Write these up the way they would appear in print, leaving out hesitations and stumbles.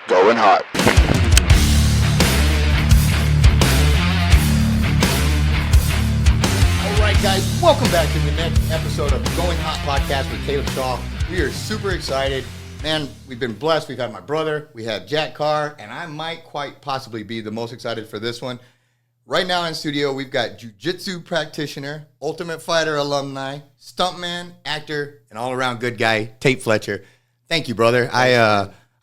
Going hot. All right, guys, welcome back to the next episode of Going Hot Podcast with Caleb Shaw. We are super excited. Man, we've been blessed. We've had my brother, we have Jack Carr, and I might quite possibly be the most excited for this one. Right now in studio, we've got jiu-jitsu practitioner, Ultimate Fighter alumni, stuntman, actor, and all-around good guy, Tait Fletcher. Thank you, brother.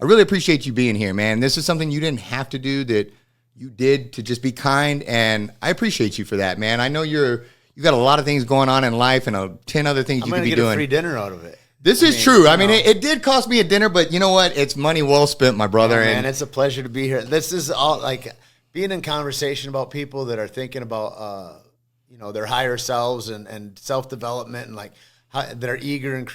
I really appreciate you being here, man. This is something you didn't have to do that you did to just be kind, and I appreciate you for that, man. I know you got a lot of things going on in life and 10 other things you could be doing. I'm going to get a free dinner out of it. This is true. I mean, it did cost me a dinner, but you know what? It's money well spent, my brother. Yeah, man, it's a pleasure to be here. This is all like being in conversation about people that are thinking about, their higher selves and self-development and like that are eager and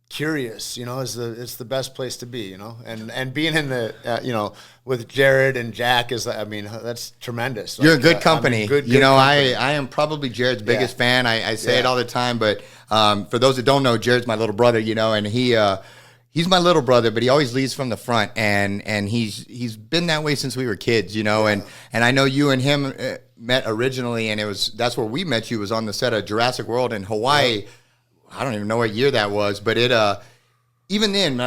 curious, it's the best place to be, and being in the, with Jared and Jack that's tremendous. You're a good company. Good company. I am probably Jared's biggest fan. I say it all the time, but for those that don't know, Jared's my little brother, and he's my little brother, but he always leads from the front, and he's been that way since we were kids, and I know you and him met originally, and that's where we met you, was on the set of Jurassic World in Hawaii. Yeah. I don't even know what year that was, but even then,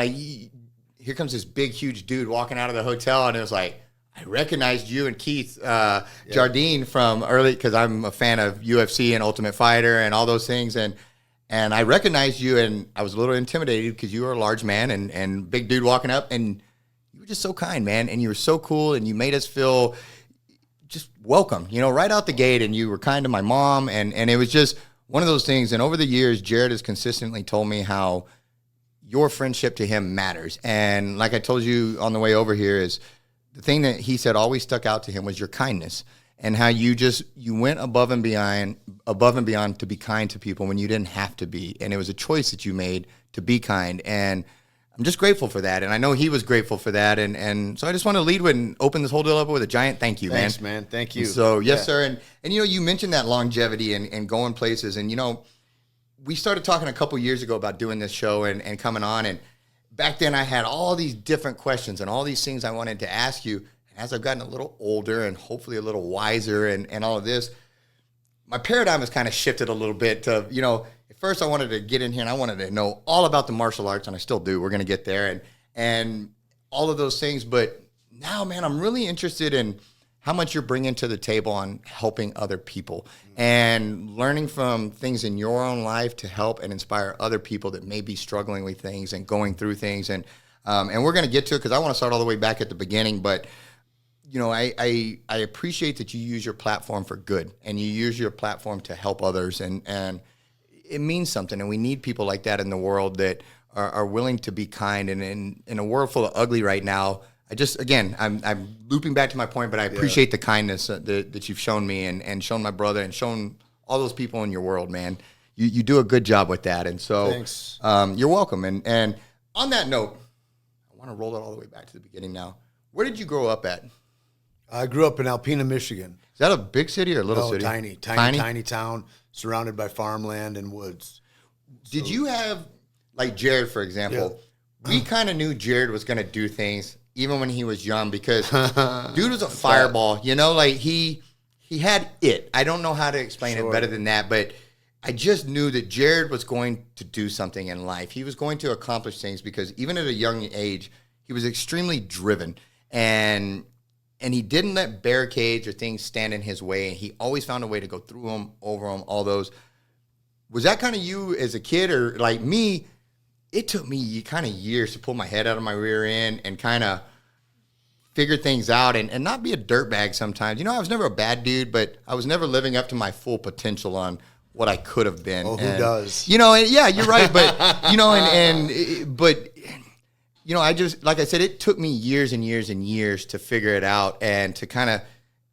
here comes this big, huge dude walking out of the hotel, and it was like, I recognized you and Keith Jardine from early, because I'm a fan of UFC and Ultimate Fighter and all those things, and I recognized you, and I was a little intimidated because you were a large man and big dude walking up, and you were just so kind, man, and you were so cool, and you made us feel just welcome, right out the gate, and you were kind to my mom, and it was just one of those things. And over the years, Jared has consistently told me how your friendship to him matters. And like I told you on the way over here, is the thing that he said always stuck out to him was your kindness, and how you went above and beyond to be kind to people when you didn't have to be. And it was a choice that you made to be kind. And I'm just grateful for that. And I know he was grateful for that. And so I just want to lead with and open this whole deal up with a giant thank you, Thanks, man. Thank you. So, yes, sir. And you mentioned that longevity and going places. And, we started talking a couple years ago about doing this show and coming on. And back then I had all these different questions and all these things I wanted to ask you. And as I've gotten a little older and hopefully a little wiser and all of this, my paradigm has kind of shifted a little bit to, at first I wanted to get in here and I wanted to know all about the martial arts, and I still do. We're going to get there and all of those things. But now, man, I'm really interested in how much you're bringing to the table on helping other people and learning from things in your own life to help and inspire other people that may be struggling with things and going through things. And we're going to get to it because I want to start all the way back at the beginning. But I appreciate that you use your platform for good and you use your platform to help others, and it means something. And we need people like that in the world that are willing to be kind. And in a world full of ugly right now, I'm looping back to my point, but I appreciate the kindness that you've shown me and shown my brother and shown all those people in your world, man. You do a good job with that. And so thanks. You're welcome. And on that note, I want to roll it all the way back to the beginning now. Where did you grow up at? I grew up in Alpena, Michigan. Is that a big city or a little city? Tiny town, surrounded by farmland and woods. Did you have, like Jared, for example, we kind of knew Jared was going to do things even when he was young because dude was a fireball, he had it. I don't know how to explain it better than that, but I just knew that Jared was going to do something in life. He was going to accomplish things because even at a young age, he was extremely driven, and he didn't let barricades or things stand in his way. And he always found a way to go through them, over them, all those. Was that kind of you as a kid, or like me? It took me kind of years to pull my head out of my rear end and kind of figure things out and not be a dirtbag sometimes. I was never a bad dude, but I was never living up to my full potential on what I could have been. Oh, who does? Yeah, you're right. But, I just, like I said, it took me years and years and years to figure it out and to kind of,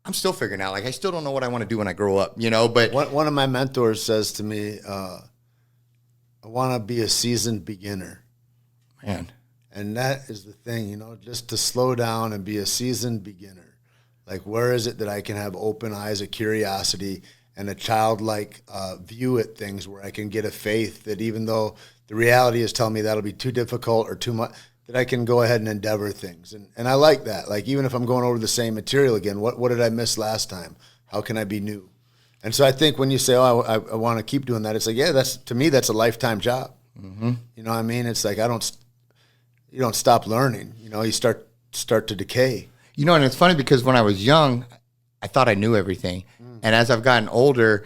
I'm still figuring out. Like, I still don't know what I want to do when I grow up, but. One of my mentors says to me, I want to be a seasoned beginner. Man. And that is the thing, just to slow down and be a seasoned beginner. Like, where is it that I can have open eyes, a curiosity, and a childlike view at things where I can get a faith that even though the reality is telling me that'll be too difficult or too much, that I can go ahead and endeavor things. And I like that. Like, even if I'm going over the same material again, what did I miss last time? How can I be new? And so I think when you say, oh, I want to keep doing that, it's like, yeah, to me, that's a lifetime job. Mm-hmm. You know what I mean? It's like, you don't stop learning. You know, you start to decay. You know, and it's funny because when I was young, I thought I knew everything. And as I've gotten older,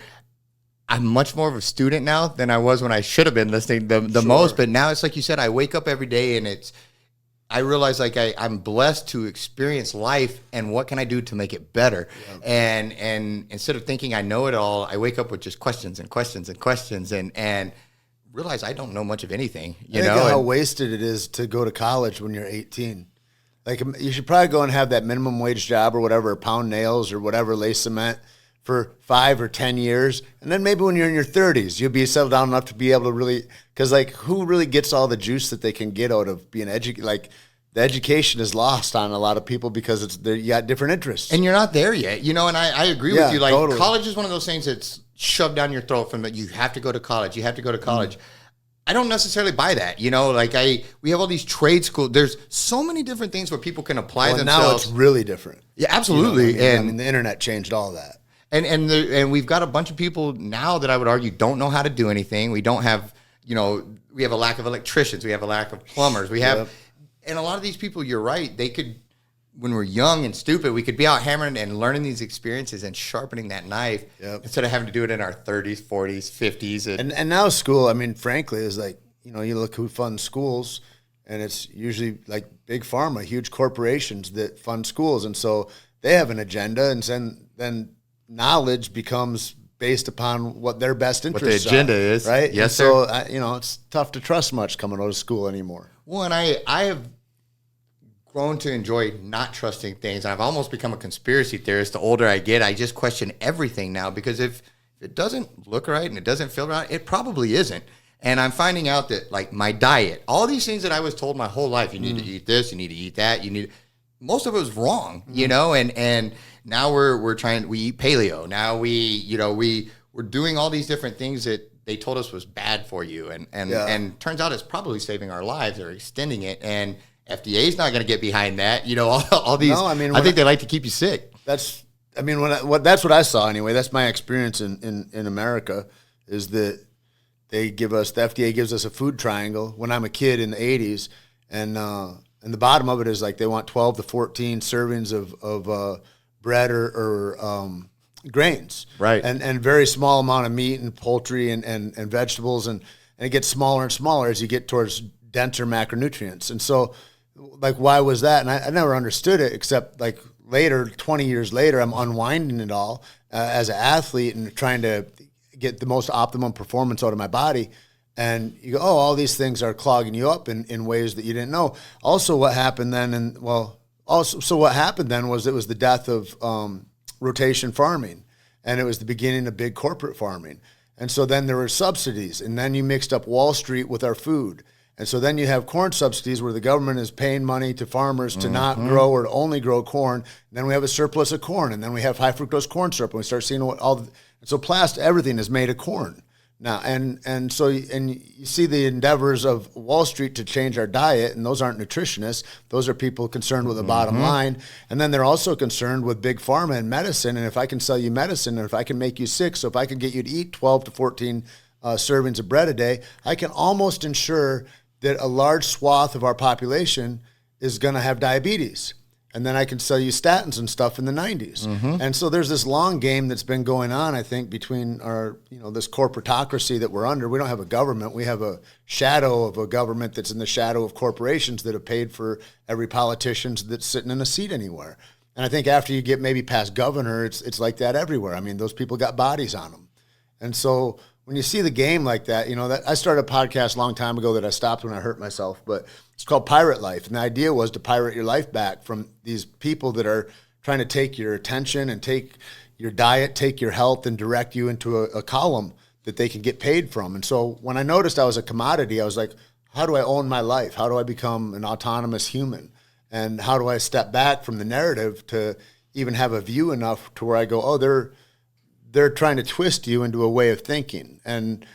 I'm much more of a student now than I was when I should have been listening the most. But now it's like you said, I wake up every day and I realize like I'm blessed to experience life and what can I do to make it better. Yeah. And instead of thinking I know it all, I wake up with just questions and questions and questions and realize I don't know much of anything. You know how wasted it is to go to college when you're 18. Like, you should probably go and have that minimum wage job or whatever, or pound nails or whatever, lay cement for 5 or 10 years. And then maybe when you're in your 30s, you'll be settled down enough to be able to really, because like, who really gets all the juice that they can get out of being educated? Like, the education is lost on a lot of people because you got different interests. And you're not there yet, you know, and I agree with you. Like, totally. College is one of those things that's shoved down your throat from that you have to go to college. You have to go to college. I don't necessarily buy that, you know, like we have all these trade schools. There's so many different things where people can apply themselves. Now it's really different. Yeah, absolutely. You know, and I mean, the internet changed all that. And we've got a bunch of people now that I would argue don't know how to do anything. We don't have, you know, we have a lack of electricians. We have a lack of plumbers. We have, and a lot of these people, you're right, they could, when we're young and stupid, we could be out hammering and learning these experiences and sharpening that knife instead of having to do it in our 30s, 40s, 50s. And now school, I mean, frankly, is like, you know, you look who funds schools, and it's usually like big pharma, huge corporations that fund schools. And so they have an agenda, and then knowledge becomes based upon what their best interests what the agenda are, is. Right? Yes, and sir. So, you know, it's tough to trust much coming out of school anymore. Well, and I have grown to enjoy not trusting things. I've almost become a conspiracy theorist. The older I get, I just question everything now, because if it doesn't look right and it doesn't feel right, it probably isn't. And I'm finding out that, like, my diet, all these things that I was told my whole life, you need to eat this, you need to eat that, most of it was wrong, you know, and now we eat paleo. Now we're doing all these different things that they told us was bad for you. And turns out it's probably saving our lives or extending it. And FDA's not going to get behind that. You know, all these, no, I mean, I think they like to keep you sick. That's what I saw anyway. That's my experience in America, is that the FDA gives us a food triangle when I'm a kid in the 80s. And the bottom of it is like they want 12 to 14 servings of bread or grains. Right. And very small amount of meat and poultry and vegetables. And it gets smaller and smaller as you get towards denser macronutrients. And so, like, why was that? And I never understood it, except like later, 20 years later, I'm unwinding it all as an athlete and trying to get the most optimum performance out of my body. And you go, oh, all these things are clogging you up in ways that you didn't know. Also, what happened then, what happened then was it was the death of rotation farming, and it was the beginning of big corporate farming. And so then there were subsidies, and then you mixed up Wall Street with our food. And so then you have corn subsidies where the government is paying money to farmers to not grow or to only grow corn. And then we have a surplus of corn, and then we have high fructose corn syrup, and we start seeing everything is made of corn now. And so you see the endeavors of Wall Street to change our diet, and those aren't nutritionists. Those are people concerned with the bottom line. And then they're also concerned with big pharma and medicine. And if I can sell you medicine, and if I can make you sick, so if I can get you to eat 12 to 14 servings of bread a day, I can almost ensure that a large swath of our population is going to have diabetes. And then I can sell you statins and stuff in the 90s. And so there's this long game that's been going on, I think, between our, this corporatocracy that we're under. We don't have a government. We have a shadow of a government that's in the shadow of corporations that have paid for every politician that's sitting in a seat anywhere. And I think after you get maybe past governor, it's like that everywhere. I mean, those people got bodies on them. And so when you see the game like that, that I started a podcast a long time ago that I stopped when I hurt myself, but it's called Pirate Life. And the idea was to pirate your life back from these people that are trying to take your attention and take your diet, take your health, and direct you into a column that they can get paid from. And so when I noticed I was a commodity, I was like, how do I own my life? How do I become an autonomous human? And how do I step back from the narrative to even have a view enough to where I go, oh, they're trying to twist you into a way of thinking. And,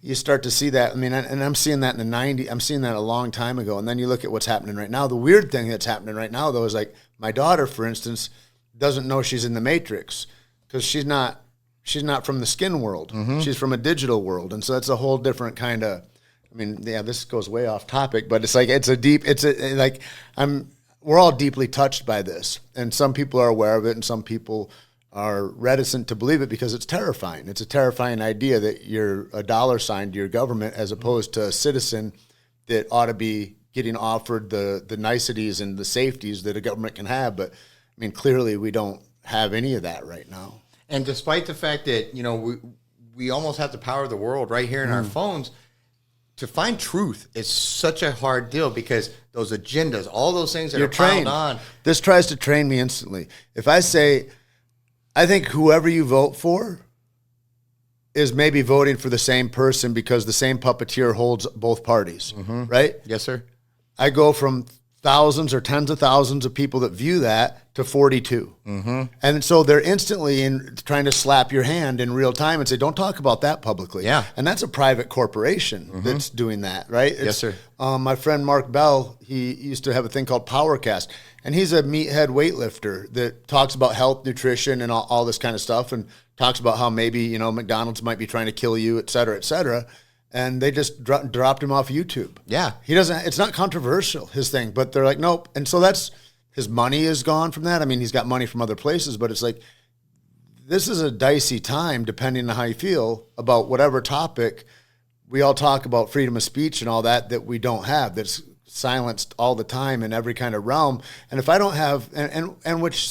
you start to see that. I mean, and I'm seeing that in the 90s. I'm seeing that a long time ago. And then you look at what's happening right now. The weird thing that's happening right now, though, is like my daughter, for instance, doesn't know she's in the Matrix because she's not from the skin world. She's from a digital world. And so that's a whole different kind of, I mean, yeah, this goes way off topic, but it's like, we're all deeply touched by this. And some people are aware of it and some people are reticent to believe it because it's terrifying. It's a terrifying idea that you're a dollar sign to your government as opposed to a citizen that ought to be getting offered the niceties and the safeties that a government can have. But I mean, clearly we don't have any of that right now. And despite the fact that, you know, we almost have the power of the world right here in our phones, to find truth is such a hard deal because those agendas, all those things that are piled on. This tries to train me instantly. If I say, I think whoever you vote for is maybe voting for the same person because the same puppeteer holds both parties, right? Yes, sir. I go from thousands or tens of thousands of people that view that to 42. And so they're instantly trying to slap your hand in real time and say, don't talk about that publicly. Yeah. And that's a private corporation that's doing that, right? Yes, sir. My friend Mark Bell, he used to have a thing called Powercast, and he's a meathead weightlifter that talks about health, nutrition, and all this kind of stuff, and talks about how maybe, you know, McDonald's might be trying to kill you, et cetera, et cetera. And they just dropped him off YouTube. Yeah. It's not controversial, his thing, but they're like, nope. And so his money is gone from that. I mean, he's got money from other places, but it's like, this is a dicey time, depending on how you feel about whatever topic. We all talk about freedom of speech and all that we don't have, that's silenced all the time in every kind of realm. And if I don't have, and which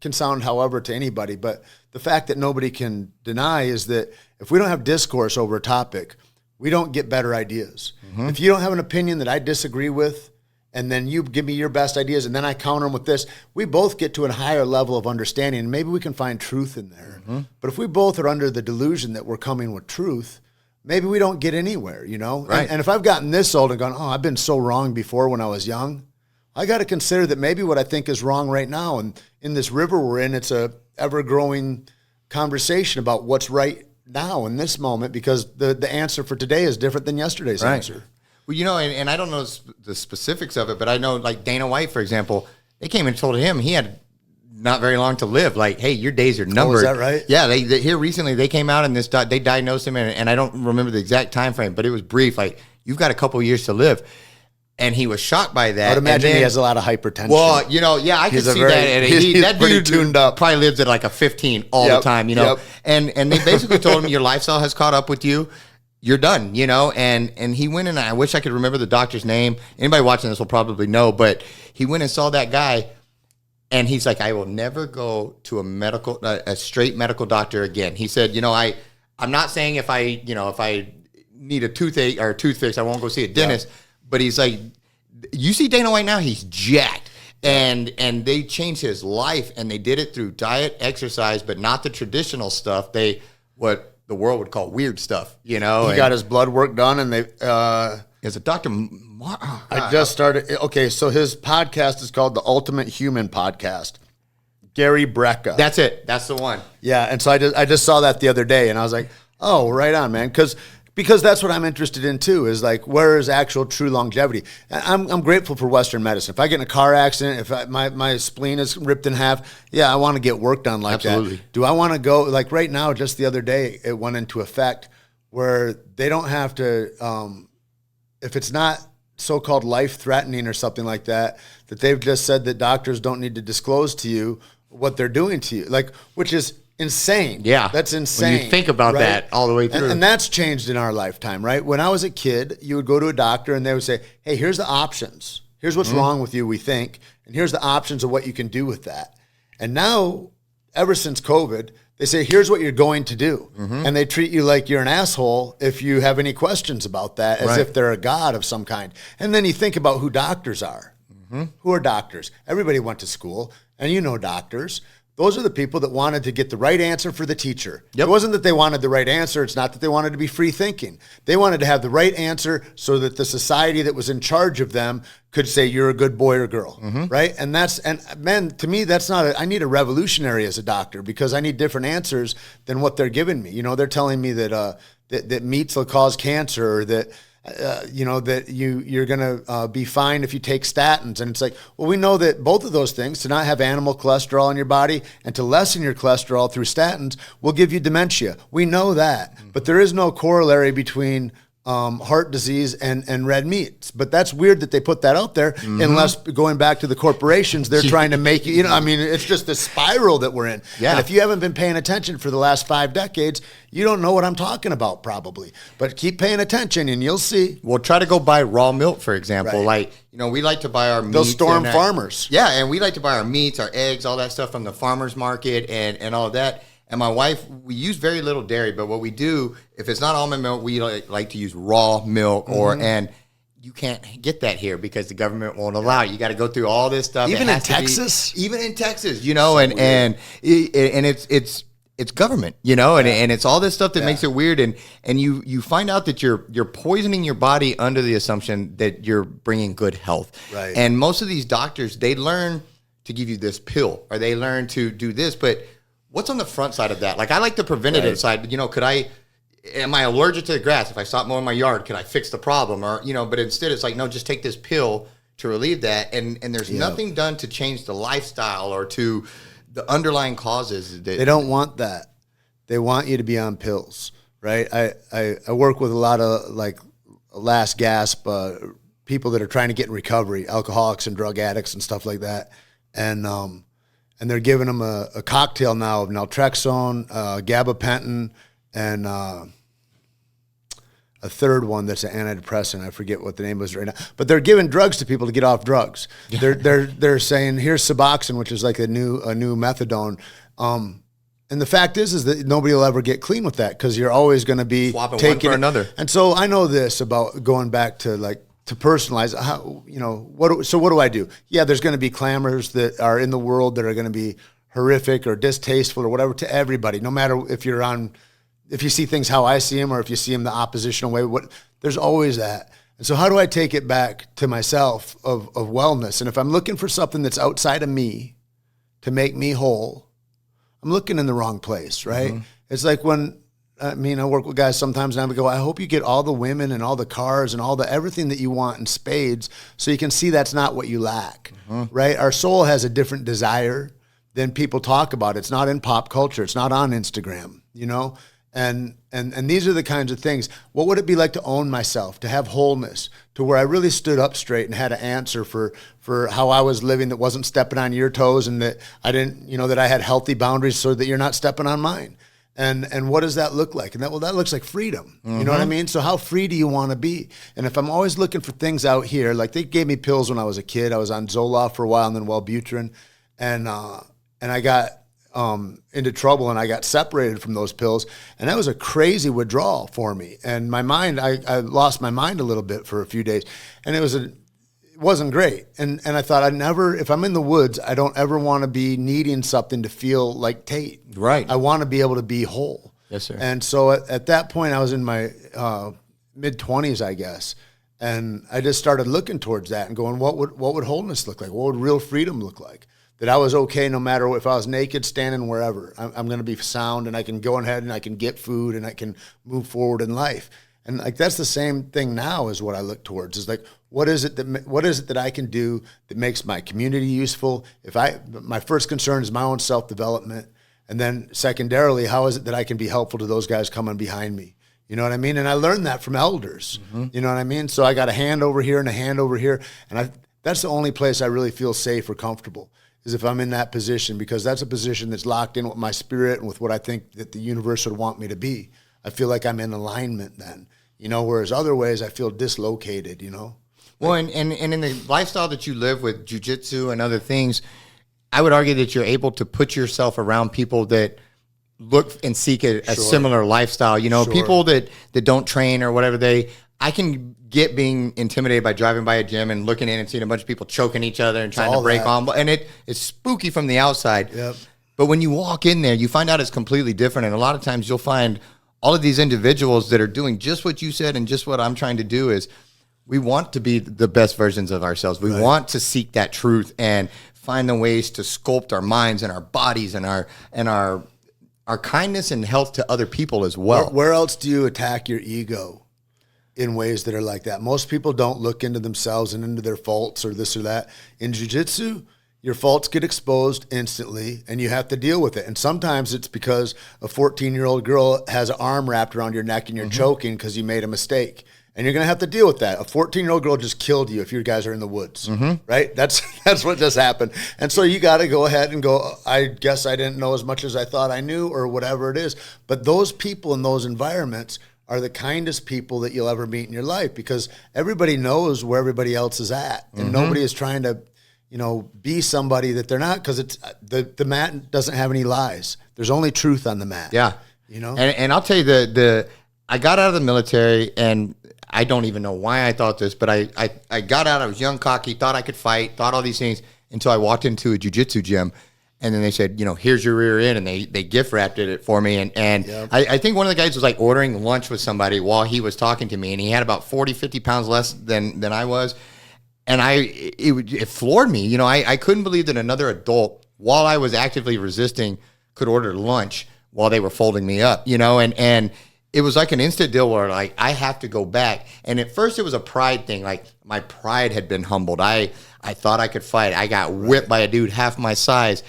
can sound however to anybody, but the fact that nobody can deny is that if we don't have discourse over a topic, we don't get better ideas. If you don't have an opinion that I disagree with, and then you give me your best ideas, and then I counter them with this, we both get to a higher level of understanding, and maybe we can find truth in there. But if we both are under the delusion that we're coming with truth, maybe we don't get anywhere, you know? Right. And if I've gotten this old and gone, oh, I've been so wrong before when I was young, I got to consider that maybe what I think is wrong right now, and in this river we're in, it's a ever-growing conversation about what's right now in this moment, because the answer for today is different than yesterday's answer. Well, you know, and I don't know the specifics of it, but I know, like Dana White, for example, they came and told him he had not very long to live. Like, hey, your days are numbered. Oh, is that right? Yeah, they here recently, they came out and they diagnosed him, and I don't remember the exact time frame, but it was brief. Like, you've got a couple years to live. And he was shocked by that. I would imagine he has a lot of hypertension. Well, you know, yeah, I could see that. And that dude tuned up. Probably lives at like a 15 all the time, you know. And they basically told him, your lifestyle has caught up with you. You're done, you know. And he went, and I wish I could remember the doctor's name. Anybody watching this will probably know. But he went and saw that guy, and he's like, I will never go to a straight medical doctor again. He said, you know, I'm not saying if I need a toothache or a tooth fix, I won't go see a dentist. Yeah. But he's like, you see Dana White now, he's jacked. And they changed his life, and they did it through diet, exercise, but not the traditional stuff. What the world would call weird stuff, you know. He got his blood work done, and they... As a doctor... I just started... Okay, so his podcast is called The Ultimate Human Podcast. Gary Brecka. That's it. That's the one. Yeah, and so I just saw that the other day, and I was like, oh, right on, man. Because that's what I'm interested in too, is like, where is actual true longevity? I'm grateful for Western medicine. If I get in a car accident, if my spleen is ripped in half, yeah, I want to get work done like Absolutely. that. Do I want to go, like right now, just the other day, it went into effect where they don't have to, if it's not so-called life-threatening or something like that, that they've just said that doctors don't need to disclose to you what they're doing to you, like, which is insane. Yeah. That's insane. When you think about that all the way through. And that's changed in our lifetime, right? When I was a kid, you would go to a doctor and they would say, hey, here's the options. Here's what's wrong with you, we think. And here's the options of what you can do with that. And now, ever since COVID, they say, here's what you're going to do. And they treat you like you're an asshole if you have any questions about that, as if they're a god of some kind. And then you think about who doctors are. Who are doctors? Everybody went to school, and you know doctors. Those are the people that wanted to get the right answer for the teacher. Yep. It wasn't that they wanted the right answer. It's not that they wanted to be free thinking. They wanted to have the right answer so that the society that was in charge of them could say, you're a good boy or girl, right? And man, to me, that's not I need a revolutionary as a doctor, because I need different answers than what they're giving me. You know, they're telling me that that meats will cause cancer, or that that you're going to be fine if you take statins. And it's like, well, we know that both of those things, to not have animal cholesterol in your body and to lessen your cholesterol through statins, will give you dementia. We know that. But there is no corollary between heart disease and red meats. But that's weird that they put that out there, unless, going back to the corporations, they're trying to make you, I mean, it's just the spiral that we're in. Yeah. And if you haven't been paying attention for the last 5 decades, you don't know what I'm talking about, probably. But keep paying attention and you'll see. Well, try to go buy raw milk, for example. Right. Like, we like to buy our meats. Those storm farmers. Yeah, and we like to buy our meats, our eggs, all that stuff from the farmer's market and all of that. And my wife, we use very little dairy, but what we do, if it's not almond milk, we like to use raw milk, and you can't get that here because the government won't allow it. You got to go through all this stuff. Even in Texas, and it's government, and it's all this stuff that makes it weird, and you find out that you're poisoning your body under the assumption that you're bringing good health. Right. And most of these doctors, they learn to give you this pill, or they learn to do this, but what's on the front side of that? Like, I like the preventative side. Am I allergic to the grass? If I stop mowing my yard, can I fix the problem? Or, but instead it's like, no, just take this pill to relieve that. And there's nothing done to change the lifestyle or to the underlying causes. They don't want that. They want you to be on pills, right? I work with a lot of like last gasp people that are trying to get in recovery, alcoholics and drug addicts and stuff like that. And they're giving them a cocktail now of naltrexone, gabapentin, and a third one that's an antidepressant. I forget what the name is right now. But they're giving drugs to people to get off drugs. They're saying, here's Suboxone, which is like a new methadone. And the fact is that nobody will ever get clean with that, because you're always going to be swapping taking one for another. And so I know this about going back to to personalize how, what do I do? Yeah, there's going to be clamors that are in the world that are going to be horrific or distasteful or whatever to everybody, no matter if you see things how I see them or if you see them the oppositional way. There's always that. And so how do I take it back to myself of wellness? And if I'm looking for something that's outside of me to make me whole, I'm looking in the wrong place, right? Mm-hmm. It's like when, I work with guys sometimes and I would go, I hope you get all the women and all the cars and everything that you want in spades, so you can see that's not what you lack, right? Our soul has a different desire than people talk about. It's not in pop culture. It's not on Instagram, And these are the kinds of things. What would it be like to own myself, to have wholeness, to where I really stood up straight and had an answer for how I was living that wasn't stepping on your toes, and that I didn't, that I had healthy boundaries so that you're not stepping on mine. And what does that look like? And that looks like freedom. You know what I mean? So how free do you want to be? And if I'm always looking for things out here, like they gave me pills when I was a kid. I was on Zoloft for a while and then Wellbutrin, and I got into trouble and I got separated from those pills, and that was a crazy withdrawal for me. And my mind, I lost my mind a little bit for a few days, and it wasn't great. And I thought, if I'm in the woods, I don't ever want to be needing something to feel like Tait. Right. I want to be able to be whole. Yes, sir. And so at that point, I was in my mid-20s, I guess. And I just started looking towards that and going, what would wholeness look like? What would real freedom look like? That I was okay no matter if I was naked, standing wherever. I'm going to be sound, and I can go ahead and I can get food and I can move forward in life. And that's the same thing now is what I look towards, is like, what is it that I can do that makes my community useful? My first concern is my own self-development. And then secondarily, how is it that I can be helpful to those guys coming behind me? You know what I mean? And I learned that from elders. You know what I mean? So I got a hand over here and a hand over here. And that's the only place I really feel safe or comfortable, is if I'm in that position, because that's a position that's locked in with my spirit and with what I think that the universe would want me to be. I feel like I'm in alignment then, whereas other ways I feel dislocated, Well, and in the lifestyle that you live with jiu-jitsu and other things, I would argue that you're able to put yourself around people that look and seek a similar lifestyle. People that don't train or whatever, I can get being intimidated by driving by a gym and looking in and seeing a bunch of people choking each other and trying to break on. And it's spooky from the outside. Yep. But when you walk in there, you find out it's completely different. And a lot of times you'll find all of these individuals that are doing just what you said, and just what I'm trying to do is we want to be the best versions of ourselves. We want to seek that truth and find the ways to sculpt our minds and our bodies and our our kindness and health to other people as well. Where else do you attack your ego in ways that are like that? Most people don't look into themselves and into their faults or this or that. In jiu-jitsu, your faults get exposed instantly, and you have to deal with it. And sometimes it's because a 14-year-old girl has an arm wrapped around your neck and you're choking because you made a mistake. And you're going to have to deal with that. A 14-year-old girl just killed you if you guys are in the woods, right? That's what just happened. And so you got to go ahead and go, I guess I didn't know as much as I thought I knew, or whatever it is. But those people in those environments are the kindest people that you'll ever meet in your life, because everybody knows where everybody else is at. And nobody is trying to, be somebody that they're not, because it's the mat doesn't have any lies. There's only truth on the mat. Yeah. And I'll tell you, I got out of the military, and I don't even know why I thought this, but I got out. I was young, cocky, thought I could fight, thought all these things, until I walked into a jiu-jitsu gym, and then they said, here's your rear end, and they gift wrapped it for me. And yep. I think one of the guys was like ordering lunch with somebody while he was talking to me, and he had about 40, 50 pounds less than I was. And it floored me. I couldn't believe that another adult, while I was actively resisting, could order lunch while they were folding me up, and it was like an instant deal where, like, I have to go back. And at first it was a pride thing. Like, my pride had been humbled. I thought I could fight. I got whipped by a dude half my size.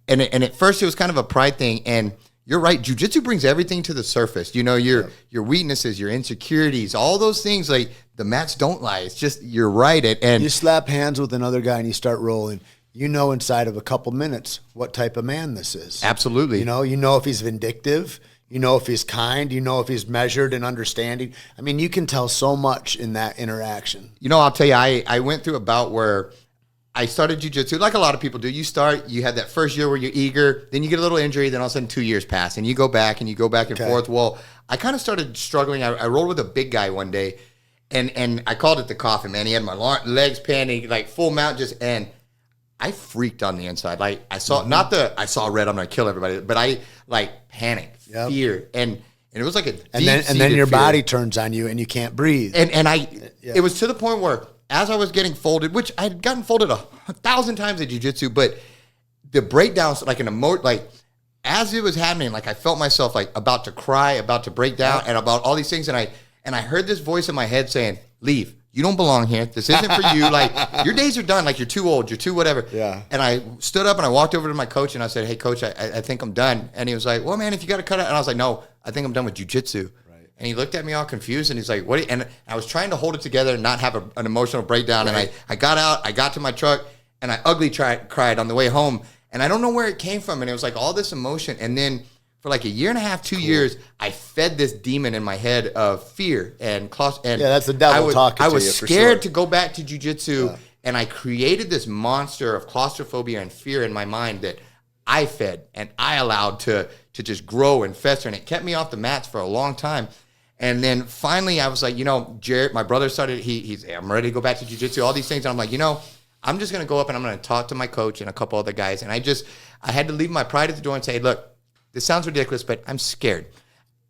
And at first it was kind of a pride thing. And you're right. Jiu-jitsu brings everything to the surface. Your weaknesses, your insecurities, all those things. Like, the mats don't lie. It's just, you're right. And you slap hands with another guy and you start rolling. Inside of a couple minutes what type of man this is. Absolutely. You know if he's vindictive. If he's kind, if he's measured and understanding. I mean, you can tell so much in that interaction. I'll tell you, I went through a bout where I started jiu-jitsu like a lot of people do. You had that first year where you're eager, then you get a little injury, then all of a sudden 2 years pass, and you go back and forth. Well, I kind of started struggling. I rolled with a big guy one day, and I called it the coffin, man. He had my legs panting, like full mount, and I freaked on the inside. Like, I saw, I saw red, I'm going to kill everybody, but I, panicked. Yep. Fear, and it was like a and then your fear. Body turns on you and you can't breathe. It was to the point where, as I was getting folded, which I had gotten folded 1,000 times in jiu-jitsu, but the breakdowns, as it was happening, I felt myself about to cry, about to break down, and about all these things, and I heard this voice in my head saying, "Leave. You don't belong here. This isn't for you. Your days are done. You're too old. You're too whatever." Yeah. And I stood up and I walked over to my coach and I said, "Hey, coach, I think I'm done." And he was like, "Well, man, if you got to cut it." And I was like, "No, I think I'm done with jiu-jitsu." Right. And he looked at me all confused and he's like, "What?" And I was trying to hold it together and not have an emotional breakdown. Right. And I got out, I got to my truck, and I ugly cried on the way home. And I don't know where it came from. And it was all this emotion. And then for a year and a half, 2 years, I fed this demon in my head of fear and that's the devil talking to you. I was scared to go back to jiu-jitsu, and I created this monster of claustrophobia and fear in my mind that I fed and I allowed to just grow and fester, and it kept me off the mats for a long time. And then finally, I was like, Jared, my brother started. I'm ready to go back to jiu-jitsu. All these things, and I'm like, I'm just going to go up and I'm going to talk to my coach and a couple other guys, and I had to leave my pride at the door and say, "Hey, look, this sounds ridiculous, but I'm scared.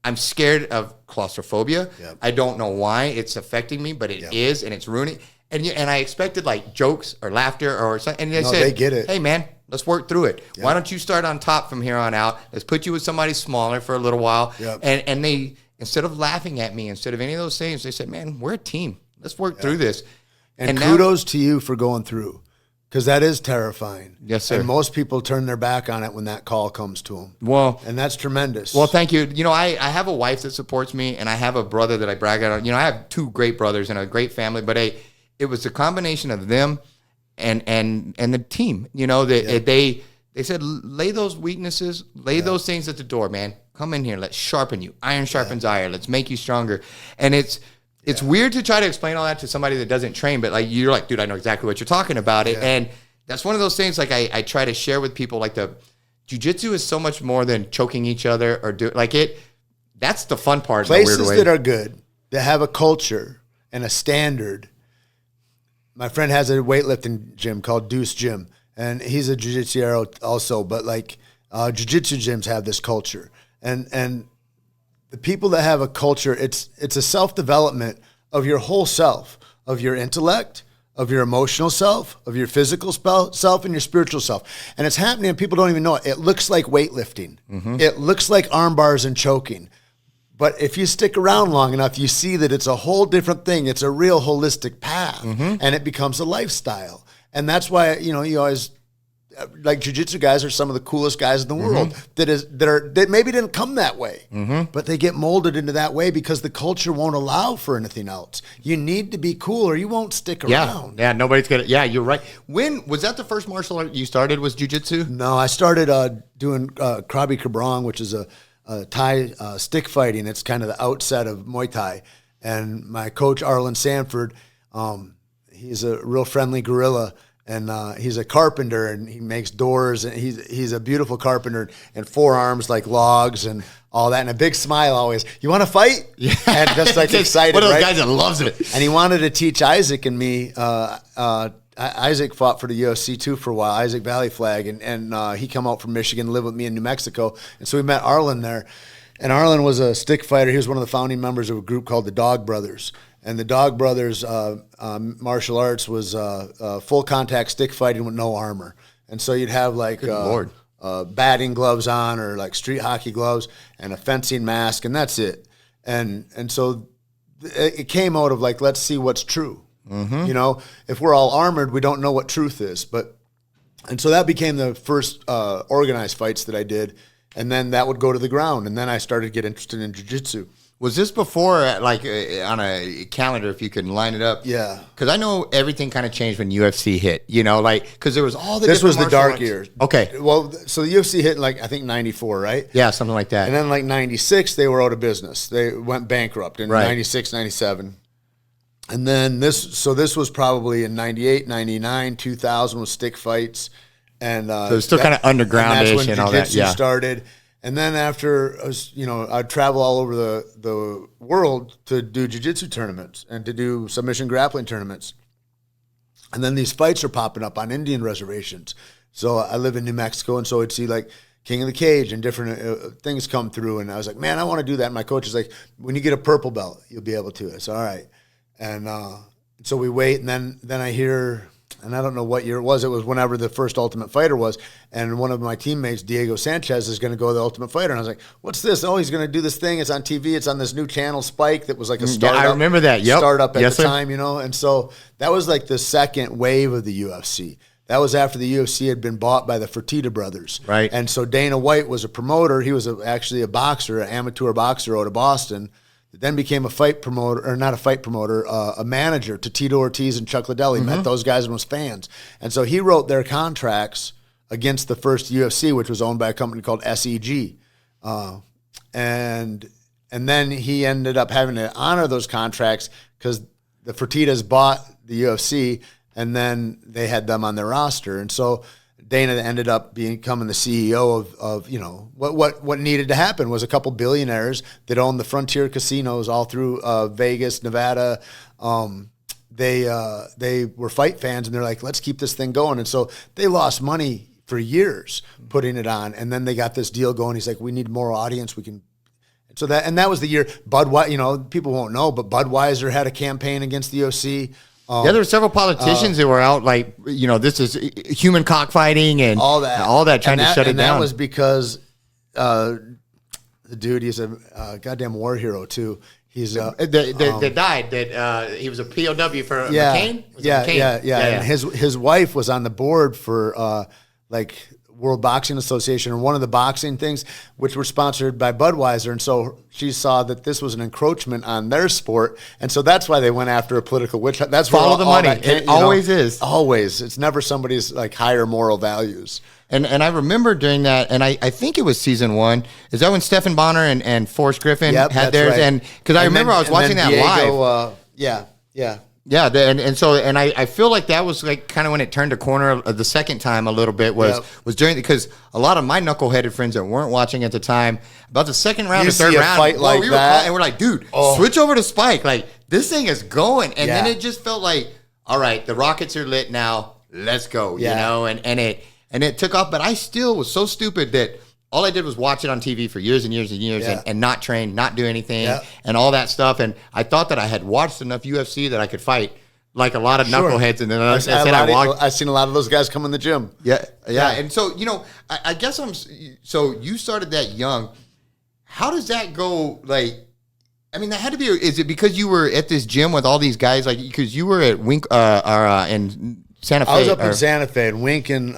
I'm scared of claustrophobia. Yep. I don't know why it's affecting me, but it is, and it's ruining." And I expected jokes or laughter or something. And they said, they get it. "Hey, man, let's work through it. Yep. Why don't you start on top from here on out? Let's put you with somebody smaller for a little while." Yep. And they, instead of laughing at me, instead of any of those things, they said, "Man, we're a team. Let's work through this." And kudos to you for going through. Because that is terrifying. Yes, sir. And most people turn their back on it when that call comes to them. Well, and that's tremendous. Well, thank you. I have a wife that supports me, and I have a brother that I brag on. I have two great brothers and a great family, but it was a combination of them and the team. They said, lay those weaknesses, those things at the door, man. Come in here. Let's sharpen you. Iron sharpens iron. Let's make you stronger. And it's weird to try to explain all that to somebody that doesn't train, but you're like, dude, I know exactly what you're talking about. It. And that's one of those things I try to share with people, the jiu-jitsu is so much more than choking each other or that's the fun part. Places that are good, that have a culture and a standard. My friend has a weightlifting gym called Deuce Gym, and he's a jiu-jitsu also, but jiu-jitsu gyms have this culture. And the people that have a culture, it's a self-development of your whole self, of your intellect, of your emotional self, of your physical self, and your spiritual self. And it's happening and people don't even know it. It looks like weightlifting. It looks like arm bars and choking. But if you stick around long enough, you see that it's a whole different thing. It's a real holistic path, and it becomes a lifestyle. And that's why, you always, like jiu-jitsu guys are some of the coolest guys in the world that maybe didn't come that way, but they get molded into that way because the culture won't allow for anything else. You need to be cool or you won't stick around. Yeah, nobody's gonna. Yeah, you're right. When was that the first martial art you started? Was jiu-jitsu? No, I started doing Krabi Kabrong, which is a Thai stick fighting. It's kind of the outset of Muay Thai. And my coach, Arlen Sanford, he's a real friendly gorilla. And he's a carpenter, and he makes doors, and he's a beautiful carpenter, and forearms like logs and all that, and a big smile always. You want to fight? Yeah. And just like excited, one of those right? guys that loves it. And he wanted to teach Isaac and me. Isaac fought for the UFC too for a while, Isaac Valley Flag, and he come out from Michigan, lived with me in New Mexico, and so we met Arlen there. And Arlen was a stick fighter. He was one of the founding members of a group called the Dog Brothers. And the Dog Brothers martial arts was full contact stick fighting with no armor. And so you'd have like batting gloves on or like street hockey gloves and a fencing mask, and that's it. And so it came out of like, let's see what's true. If we're all armored, we don't know what truth is. And so that became the first organized fights that I did. And then that would go to the ground. And then I started to get interested in jiu-jitsu. Was this before, like, on a calendar, if you could line it up? Yeah. Because I know everything kind of changed when UFC hit, because there was all the This was the dark arts. years. Okay. Well, so the UFC hit in, like, I think 94, right? Yeah, something like that. And then, like, 96, they were out of business. They went bankrupt in 96, 97. And then this was probably in 98, 99, 2000 with stick fights. And so it was still kind of underground-ish and all that. Jiu-jitsu started. And then after, I'd travel all over the world to do jiu-jitsu tournaments and to do submission grappling tournaments. And then these fights are popping up on Indian reservations. So I live in New Mexico, and so I'd see like King of the Cage and different things come through. And I was like, man, I want to do that. And my coach is like, when you get a purple belt, you'll be able to. I said, all right. And so we wait, and then I hear... And I don't know what year it was. It was whenever the first Ultimate Fighter was. And one of my teammates, Diego Sanchez, is going to go to the Ultimate Fighter. And I was like, what's this? Oh, he's going to do this thing. It's on TV. It's on this new channel, Spike, that was like a startup. I remember that. Yep. Startup at the sir. time, And so that was like the second wave of the UFC. That was after the UFC had been bought by the Fertitta brothers. Right. And so Dana White was a promoter. He was actually a boxer, an amateur boxer out of Boston. Then became a fight promoter, or not a fight promoter, a manager to Tito Ortiz and Chuck Liddell. He met those guys and was fans. And so he wrote their contracts against the first UFC, which was owned by a company called SEG. And then he ended up having to honor those contracts because the Fertittas bought the UFC, and then they had them on their roster. And so Dana ended up becoming the CEO of what needed to happen was a couple billionaires that owned the Frontier casinos all through Vegas, Nevada. They were fight fans, and they're like, let's keep this thing going. And so they lost money for years putting it on, and then they got this deal going. He's like, we need more audience. We can. So that was the year Budweiser. People won't know, but Budweiser had a campaign against the UFC. There were several politicians that were out like, this is human cockfighting and all that trying to shut it down. And that was because the dude, he's a goddamn war hero too. He's that died. That he was a POW for McCain. Yeah. And his wife was on the board for World Boxing Association, or one of the boxing things, which were sponsored by Budweiser. And so she saw that this was an encroachment on their sport. And so that's why they went after a political witch hunt. That's follow the money. It always is. Always. It's never somebody's like higher moral values. And I remember during that, and I think it was season 1. Is that when Stephen Bonner and Forrest Griffin had theirs? Right. And because I remember I was watching that live. Yeah, and I feel like that was like kind of when it turned a corner the second time a little bit was during, because a lot of my knuckleheaded friends that weren't watching at the time, about the second round or third round, fight like that, and we're like, dude, switch over to Spike, like this thing is going, and then it just felt like, all right, the rockets are lit now, let's go, and it took off, but I still was so stupid that all I did was watch it on TV for years and years and years and not train, not do anything and all that stuff. And I thought that I had watched enough UFC that I could fight. like a lot of knuckleheads, and then I I've seen a lot of those guys come in the gym. Yeah. And so, I guess so you started that young. How does that go? Like, I mean, that had to be, is it because you were at this gym with all these guys? Like, because you were at Wink, in Santa Fe. I was up in Santa Fe, and Wink and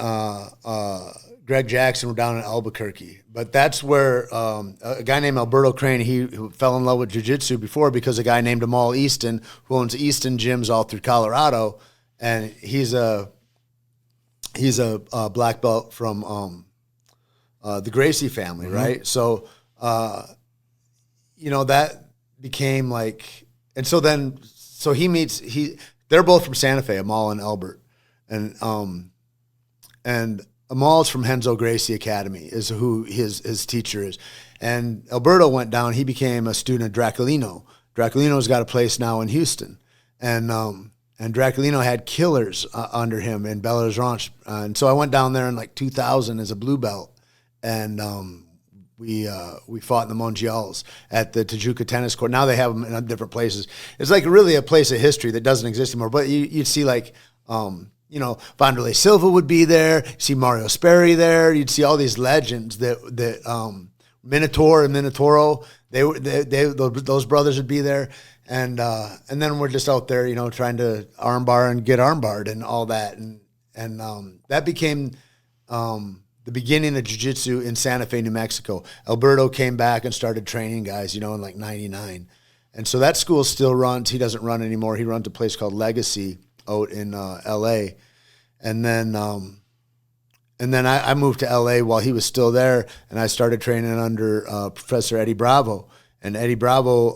Greg Jackson were down in Albuquerque. But that's where a guy named Alberto Crane, who fell in love with jiu-jitsu before because a guy named Amal Easton, who owns Easton gyms all through Colorado, and he's a black belt from the Gracie family, right? So, that became like, and so they're both from Santa Fe, Amal and Albert, and Amal's from Renzo Gracie Academy is who his teacher is. And Alberto went down. He became a student of Draculino. Draculino's got a place now in Houston. And Draculino had killers under him in Bel Air's Ranch. And so I went down there in like 2000 as a blue belt. And we fought in the Mongials at the Tijuca tennis court. Now they have them in different places. It's like really a place of history that doesn't exist anymore. But you'd see like... Vanderlei Silva would be there. You see Mario Sperry there. You'd see all these legends that Minotaur and Minotauro. Those brothers would be there, and then we're just out there, trying to armbar and get armbarred and all that, and that became the beginning of jiu-jitsu in Santa Fe, New Mexico. Alberto came back and started training guys, in like '99, and so that school still runs. He doesn't run anymore. He runs a place called Legacy out in L.A. And then I moved to L.A. while he was still there, and I started training under Professor Eddie Bravo. And Eddie Bravo,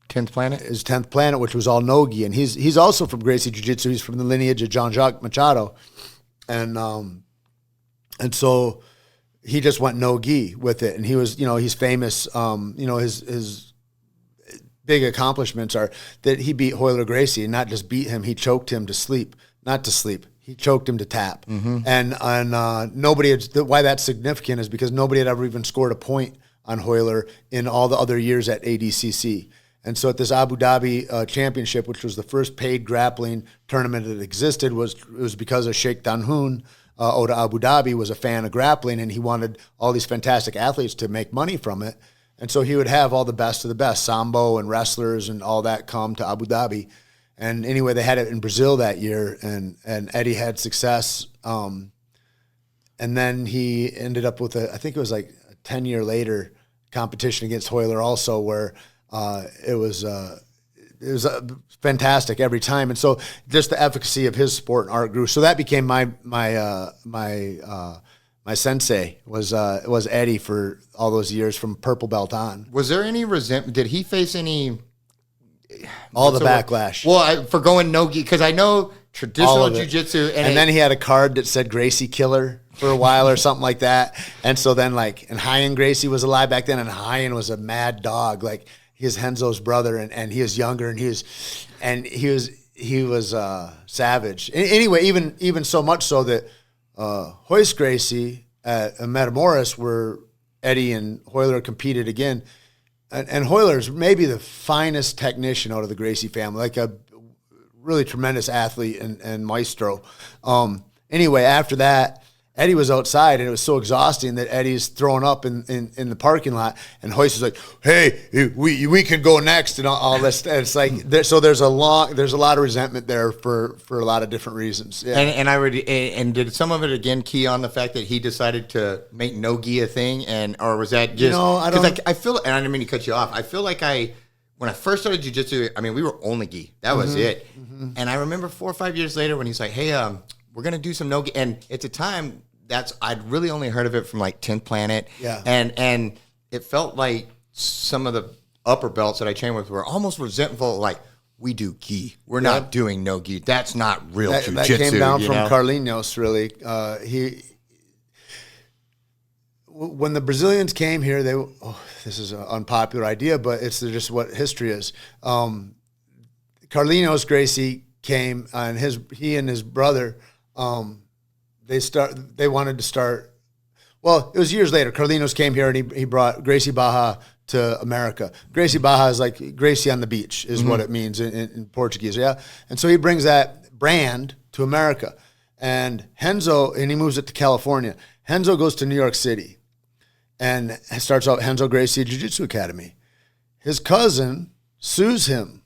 10th Planet, is 10th Planet, which was all no-gi, and he's also from Gracie Jiu-Jitsu. He's from the lineage of Jean-Jacques Machado, and so he just went no-gi with it, and he was, he's famous. His big accomplishments are that he beat Royler Gracie, and not just beat him, he choked him to sleep. Not to sleep. He choked him to tap. Mm-hmm. And nobody had, why that's significant is because nobody had ever even scored a point on Royler in all the other years at ADCC. And so at this Abu Dhabi championship, which was the first paid grappling tournament that existed, it was because of Sheikh Danhoun out of Abu Dhabi was a fan of grappling, and he wanted all these fantastic athletes to make money from it. And so he would have all the best of the best, Sambo and wrestlers and all that come to Abu Dhabi. And anyway, they had it in Brazil that year, and Eddie had success. And then he ended up with I think it was like a 10-year later competition against Royler also, where it was fantastic every time. And so just the efficacy of his sport and art grew. So that became my sensei was Eddie for all those years from purple belt on. Was there any resentment? Did he face any? All the backlash. Well, for going no-gi, because I know traditional jiu-jitsu. And then he had a card that said Gracie Killer for a while or something like that. And so then and Hyan Gracie was alive back then, and Hyan was a mad dog. Like, he is Renzo's brother, and he was younger, and he was savage. Anyway, even so much so that Royce Gracie at Metamoris, where Eddie and Royler competed again, and Royler's maybe the finest technician out of the Gracie family, like a really tremendous athlete and maestro. Anyway, after that, Eddie was outside, and it was so exhausting that Eddie's throwing up in the parking lot, and Royce is like, "Hey, we can go next," and all this. And it's like there's a lot of resentment there for a lot of different reasons. Yeah. And did some of it again key on the fact that he decided to make no-gi a thing, or was that just because I feel, and I didn't mean to cut you off. I feel like when I first started jiu-jitsu, I mean, we were only gi. That was it. Mm-hmm. And I remember 4 or 5 years later when he's like, "Hey, we're gonna do some no-gi," and at the time, I'd really only heard of it from like 10th Planet. Yeah. And it felt like some of the upper belts that I trained with were almost resentful, like, we do gi. We're not doing no gi. That's not real jiu-jitsu. That came down from Carlinhos, really. When the Brazilians came here, this is an unpopular idea, but it's just what history is. Carlinhos Gracie came, and he and his brother, they wanted to start. Well, it was years later. Carlinhos came here, and he brought Gracie Baja to America. Gracie Barra is like Gracie on the beach is what it means in Portuguese. Yeah. And so he brings that brand to America. And Renzo, and he moves it to California. Renzo goes to New York City and starts out Renzo Gracie Jiu-Jitsu Academy. His cousin sues him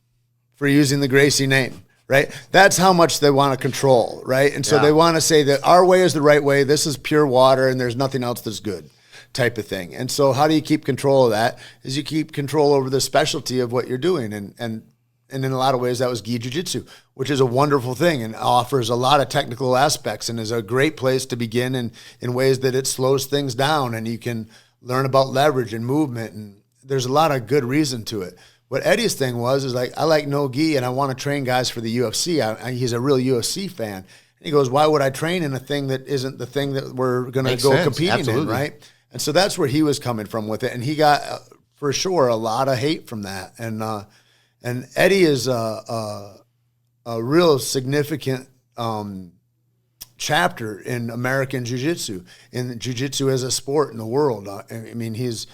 for using the Gracie name, right? That's how much they want to control, right? And so they want to say that our way is the right way. This is pure water and there's nothing else that's good type of thing. And so how do you keep control of that? Is you keep control over the specialty of what you're doing. And in a lot of ways, that was gi jiu-jitsu, which is a wonderful thing and offers a lot of technical aspects and is a great place to begin in ways that it slows things down and you can learn about leverage and movement. And there's a lot of good reason to it. What Eddie's thing is like, I like no gi and I want to train guys for the UFC. He's a real UFC fan. And he goes, why would I train in a thing that isn't the thing that we're going to go competing in, right? And so that's where he was coming from with it. And he got, for sure, a lot of hate from that. And Eddie is a real significant chapter in American jiu-jitsu, in jiu-jitsu as a sport in the world. I mean, he's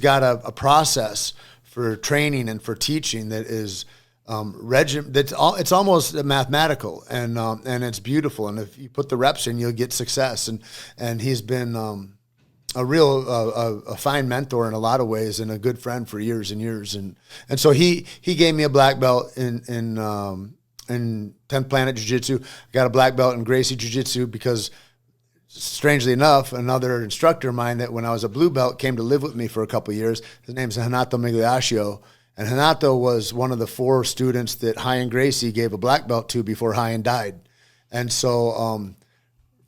got a process for training and for teaching that is it's almost mathematical and it's beautiful. And if you put the reps in, you'll get success. And he's been a real a fine mentor in a lot of ways and a good friend for years and years. And so he gave me a black belt in 10th Planet Jiu-Jitsu. I got a black belt in Gracie Jiu-Jitsu because, strangely enough, another instructor of mine that when I was a blue belt came to live with me for a couple of years. His name's Renato Migliaccio. And Renato was one of the 4 students that Ryan Gracie gave a black belt to before Ryan died. And so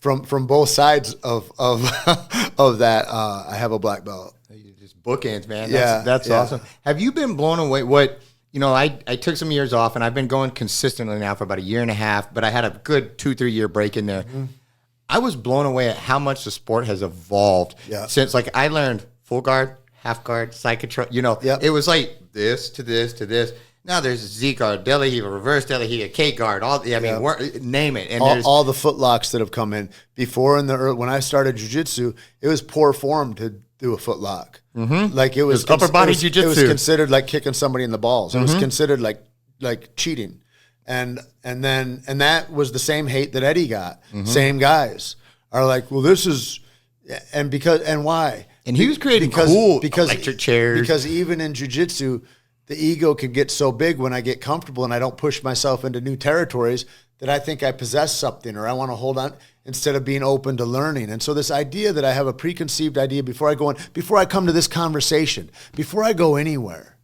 from both sides of that, I have a black belt. You just bookends, man. That's awesome. Have you been blown away? I took some years off, and I've been going consistently now for about a year and a half, but I had a good 2-3 year break in there. Mm-hmm. I was blown away at how much the sport has evolved since, like, I learned full guard, half guard, side control. It was like this to this to this. Now there's Z guard, deli heave, reverse deli heave, K guard, name it. And all the footlocks that have come in. Before when I started jiu-jitsu, it was poor form to do a footlock. Mm-hmm. Like it was upper body jiu-jitsu. It was considered like kicking somebody in the balls. It was considered like cheating. And that was the same hate that Eddie got. Mm-hmm. Same guys are like, well, this is, and why? And he was creating cool electric chairs. Because even in jiu-jitsu, the ego can get so big when I get comfortable and I don't push myself into new territories that I think I possess something or I want to hold on instead of being open to learning. And so this idea that I have a preconceived idea before I come to this conversation, before I go anywhere,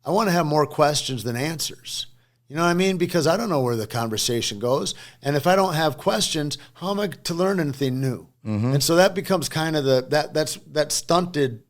I want to have more questions than answers. You know what I mean? Because I don't know where the conversation goes. And if I don't have questions, how am I to learn anything new? Mm-hmm. And so that becomes kind of that stunted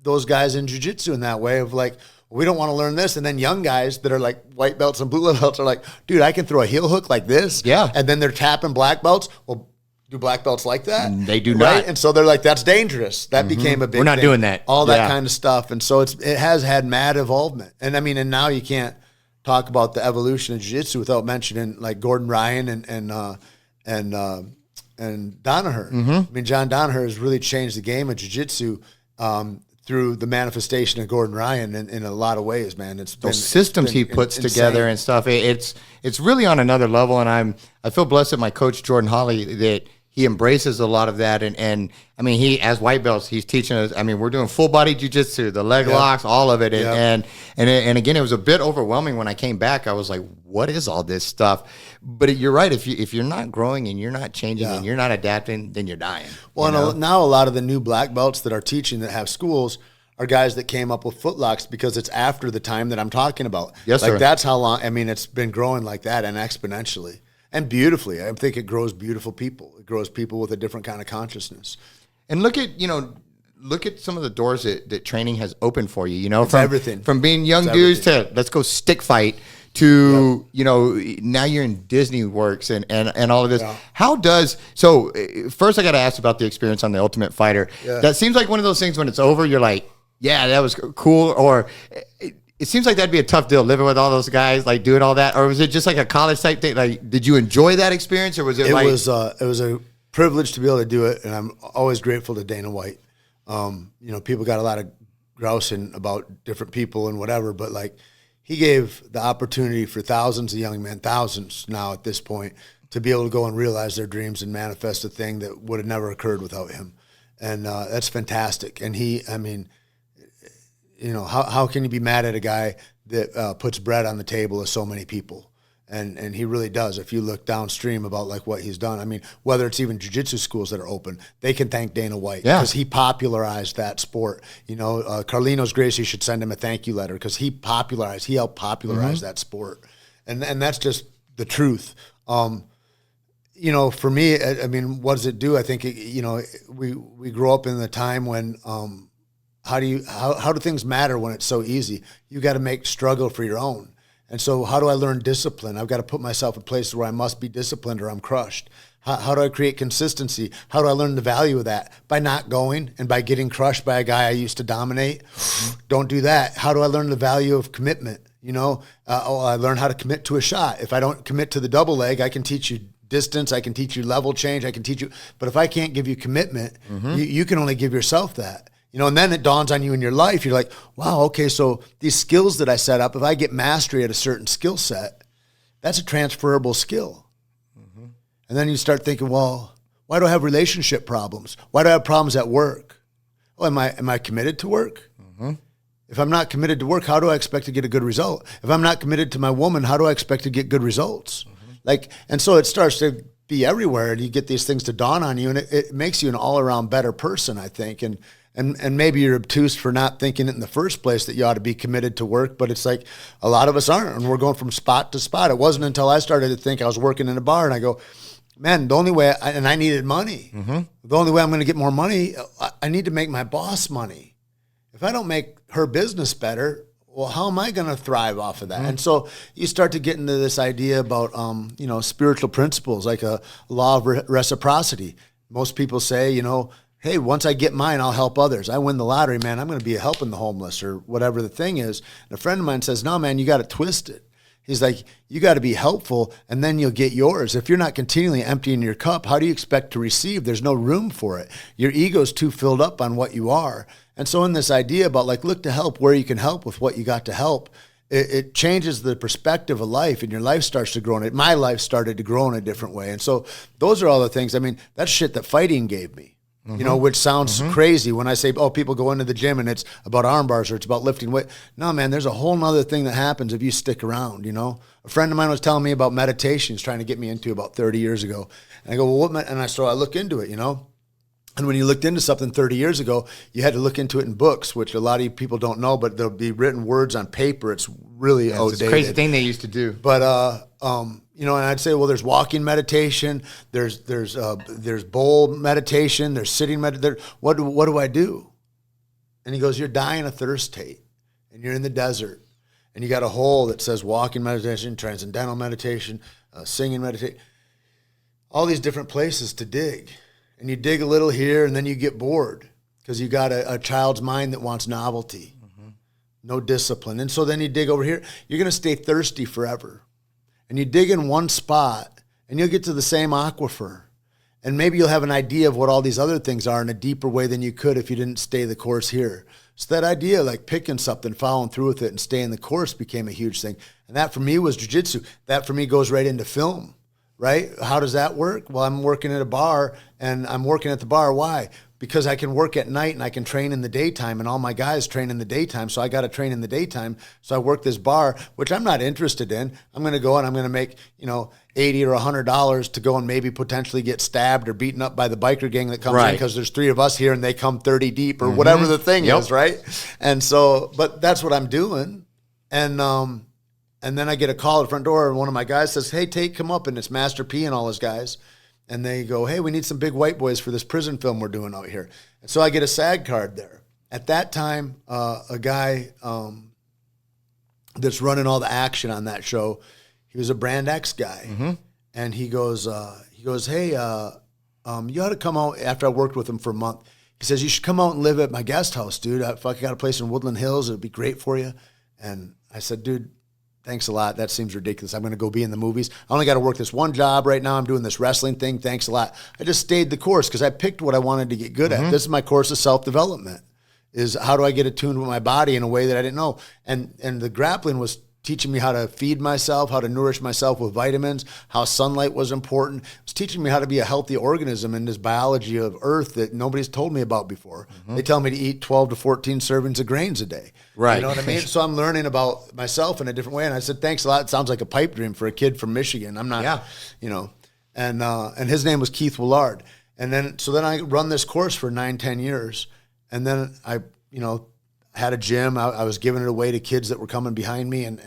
those guys in jiu-jitsu in that way of like, we don't want to learn this. And then young guys that are like white belts and blue belts are like, dude, I can throw a heel hook like this. Yeah. And then they're tapping black belts. Well, do black belts like that? And they do not. And so they're like, that's dangerous. That became a big We're not thing. doing that. All that kind of stuff. And so it has had mad involvement. And I mean, and now you can't talk about the evolution of jiu-jitsu without mentioning like Gordon Ryan and Danaher. Mm-hmm. I mean, John Danaher has really changed the game of jiu-jitsu through the manifestation of Gordon Ryan in a lot of ways, man. It's been, those systems he puts together and stuff. It's really on another level, and I feel blessed that my coach Jordan Hawley that he embraces a lot of that, and I mean he as white belts he's teaching us. I mean we're doing full body jiu-jitsu, the leg locks, all of it, and again it was a bit overwhelming when I came back. I was like, what is all this stuff? But you're right. If you're not growing and you're not changing and you're not adapting, then you're dying. Well, now a lot of the new black belts that are teaching that have schools are guys that came up with footlocks because it's after the time that I'm talking about. Yes, sir. That's how long. I mean, it's been growing like that and exponentially and beautifully. I think it grows beautiful people. It grows people with a different kind of consciousness. And look at some of the doors that training has opened for you. It's everything from being young dudes to let's go stick fight to now you're in Disney Works and all of this. Yeah. How does first I got to ask about the experience on The Ultimate Fighter. Yeah. That seems like one of those things when it's over, you're like, yeah, that was cool, or it seems like that'd be a tough deal living with all those guys, like doing all that, or was it just like a college type thing? Like, did you enjoy that experience, or was it? It was a privilege to be able to do it, and I'm always grateful to Dana White. People got a lot of grousing about different people and whatever, but like he gave the opportunity for thousands of young men, thousands now at this point, to be able to go and realize their dreams and manifest a thing that would have never occurred without him. And that's fantastic. And how can you be mad at a guy that puts bread on the table of so many people? And he really does. If you look downstream about like what he's done, I mean, whether it's even jiu-jitsu schools that are open, they can thank Dana White because he popularized that sport. Carlino's Gracie should send him a thank you letter because he helped popularize that sport. And that's just the truth. For me, I mean, what does it do? I think, we grow up in the time when, how do things matter when it's so easy? You got to make struggle for your own. And so how do I learn discipline? I've got to put myself in places where I must be disciplined or I'm crushed. How do I create consistency? How do I learn the value of that? By not going and by getting crushed by a guy I used to dominate. Don't do that. How do I learn the value of commitment? I learn how to commit to a shot. If I don't commit to the double leg, I can teach you distance. I can teach you level change. I can teach you. But if I can't give you commitment, you can only give yourself that. And then it dawns on you in your life. You're like, wow, okay, so these skills that I set up, if I get mastery at a certain skill set, that's a transferable skill. And then you start thinking, well, why do I have relationship problems? Why do I have problems at work? Oh, am I committed to work? If I'm not committed to work, how do I expect to get a good result? If I'm not committed to my woman, how do I expect to get good results? And so it starts to be everywhere, and you get these things to dawn on you, and it makes you an all-around better person, I think. And maybe you're obtuse for not thinking it in the first place that you ought to be committed to work, but it's like a lot of us aren't, and we're going from spot to spot. It wasn't until I started to think I was working in a bar, and I go, man, the only way, and I needed money. The only way I'm going to get more money, I need to make my boss money. If I don't make her business better, well, how am I going to thrive off of that? And so you start to get into this idea about, spiritual principles, like a law of reciprocity. Most people say, hey, once I get mine, I'll help others. I win the lottery, man, I'm going to be helping the homeless or whatever the thing is. And a friend of mine says, no, man, you got it twisted. He's like, you got to be helpful, and then you'll get yours. If you're not continually emptying your cup, how do you expect to receive? There's no room for it. Your ego's too filled up on what you are. And so in this idea about like, look to help where you can help with what you got to help, it changes the perspective of life, and your life starts to grow in it. My life started to grow in a different way. And so those are all the things. I mean, that's shit that fighting gave me. Which sounds crazy when I say, oh, people go into the gym and it's about arm bars or it's about lifting weight. No, man, there's a whole nother thing that happens if you stick around, A friend of mine was telling me about meditation. He's trying to get me into about 30 years ago. And I go, well, so I look into it, And when you looked into something 30 years ago, you had to look into it in books, which a lot of people don't know, but there'll be written words on paper. It's really outdated. It's a crazy thing they used to do. But, and I'd say, well, there's walking meditation, there's bowl meditation, there's sitting meditation. What do I do? And he goes, you're dying of thirst, Tait, and you're in the desert, and you got a hole that says walking meditation, transcendental meditation, singing meditation, all these different places to dig. And you dig a little here, and then you get bored because you got a child's mind that wants novelty, no discipline. And so then you dig over here. You're going to stay thirsty forever. And you dig in one spot, and you'll get to the same aquifer. And maybe you'll have an idea of what all these other things are in a deeper way than you could if you didn't stay the course here. So that idea, like picking something, following through with it, and staying the course became a huge thing. And that for me was jiu-jitsu. That for me goes right into film. Right? How does that work? Well, I'm working at a bar, and I'm working at the bar. Why? Because I can work at night and I can train in the daytime, and all my guys train in the daytime, so I got to train in the daytime. So I work this bar, which I'm not interested in. I'm going to go and I'm going to make, $80 or $100 to go and maybe potentially get stabbed or beaten up by the biker gang that comes in because there's 3 of us here and they come 30 deep or whatever the thing is, right? And so, but that's what I'm doing. And then I get a call at the front door, and one of my guys says, hey, Tait, come up. And it's Master P and all his guys. And they go, hey, we need some big white boys for this prison film we're doing out here. And so I get a SAG card there. At that time, a guy that's running all the action on that show, he was a Brand X guy. And he goes, hey, you ought to come out after I worked with him for a month. He says, you should come out and live at my guest house, dude. I got a place in Woodland Hills. It would be great for you. And I said, dude, thanks a lot. That seems ridiculous. I'm going to go be in the movies. I only got to work this one job right now. I'm doing this wrestling thing. Thanks a lot. I just stayed the course because I picked what I wanted to get good at. This is my course of self-development, is how do I get attuned with my body in a way that I didn't know. And the grappling was teaching me how to feed myself, how to nourish myself with vitamins, how sunlight was important. It was teaching me how to be a healthy organism in this biology of Earth that nobody's told me about before. They tell me to eat 12 to 14 servings of grains a day. Right. You know what I mean? So I'm learning about myself in a different way. And I said, thanks a lot. It sounds like a pipe dream for a kid from Michigan. I'm not, you know, and his name was Keith Willard. And then I run this course for 9-10 years. And then I, you know, had a gym. I was giving it away to kids that were coming behind me. And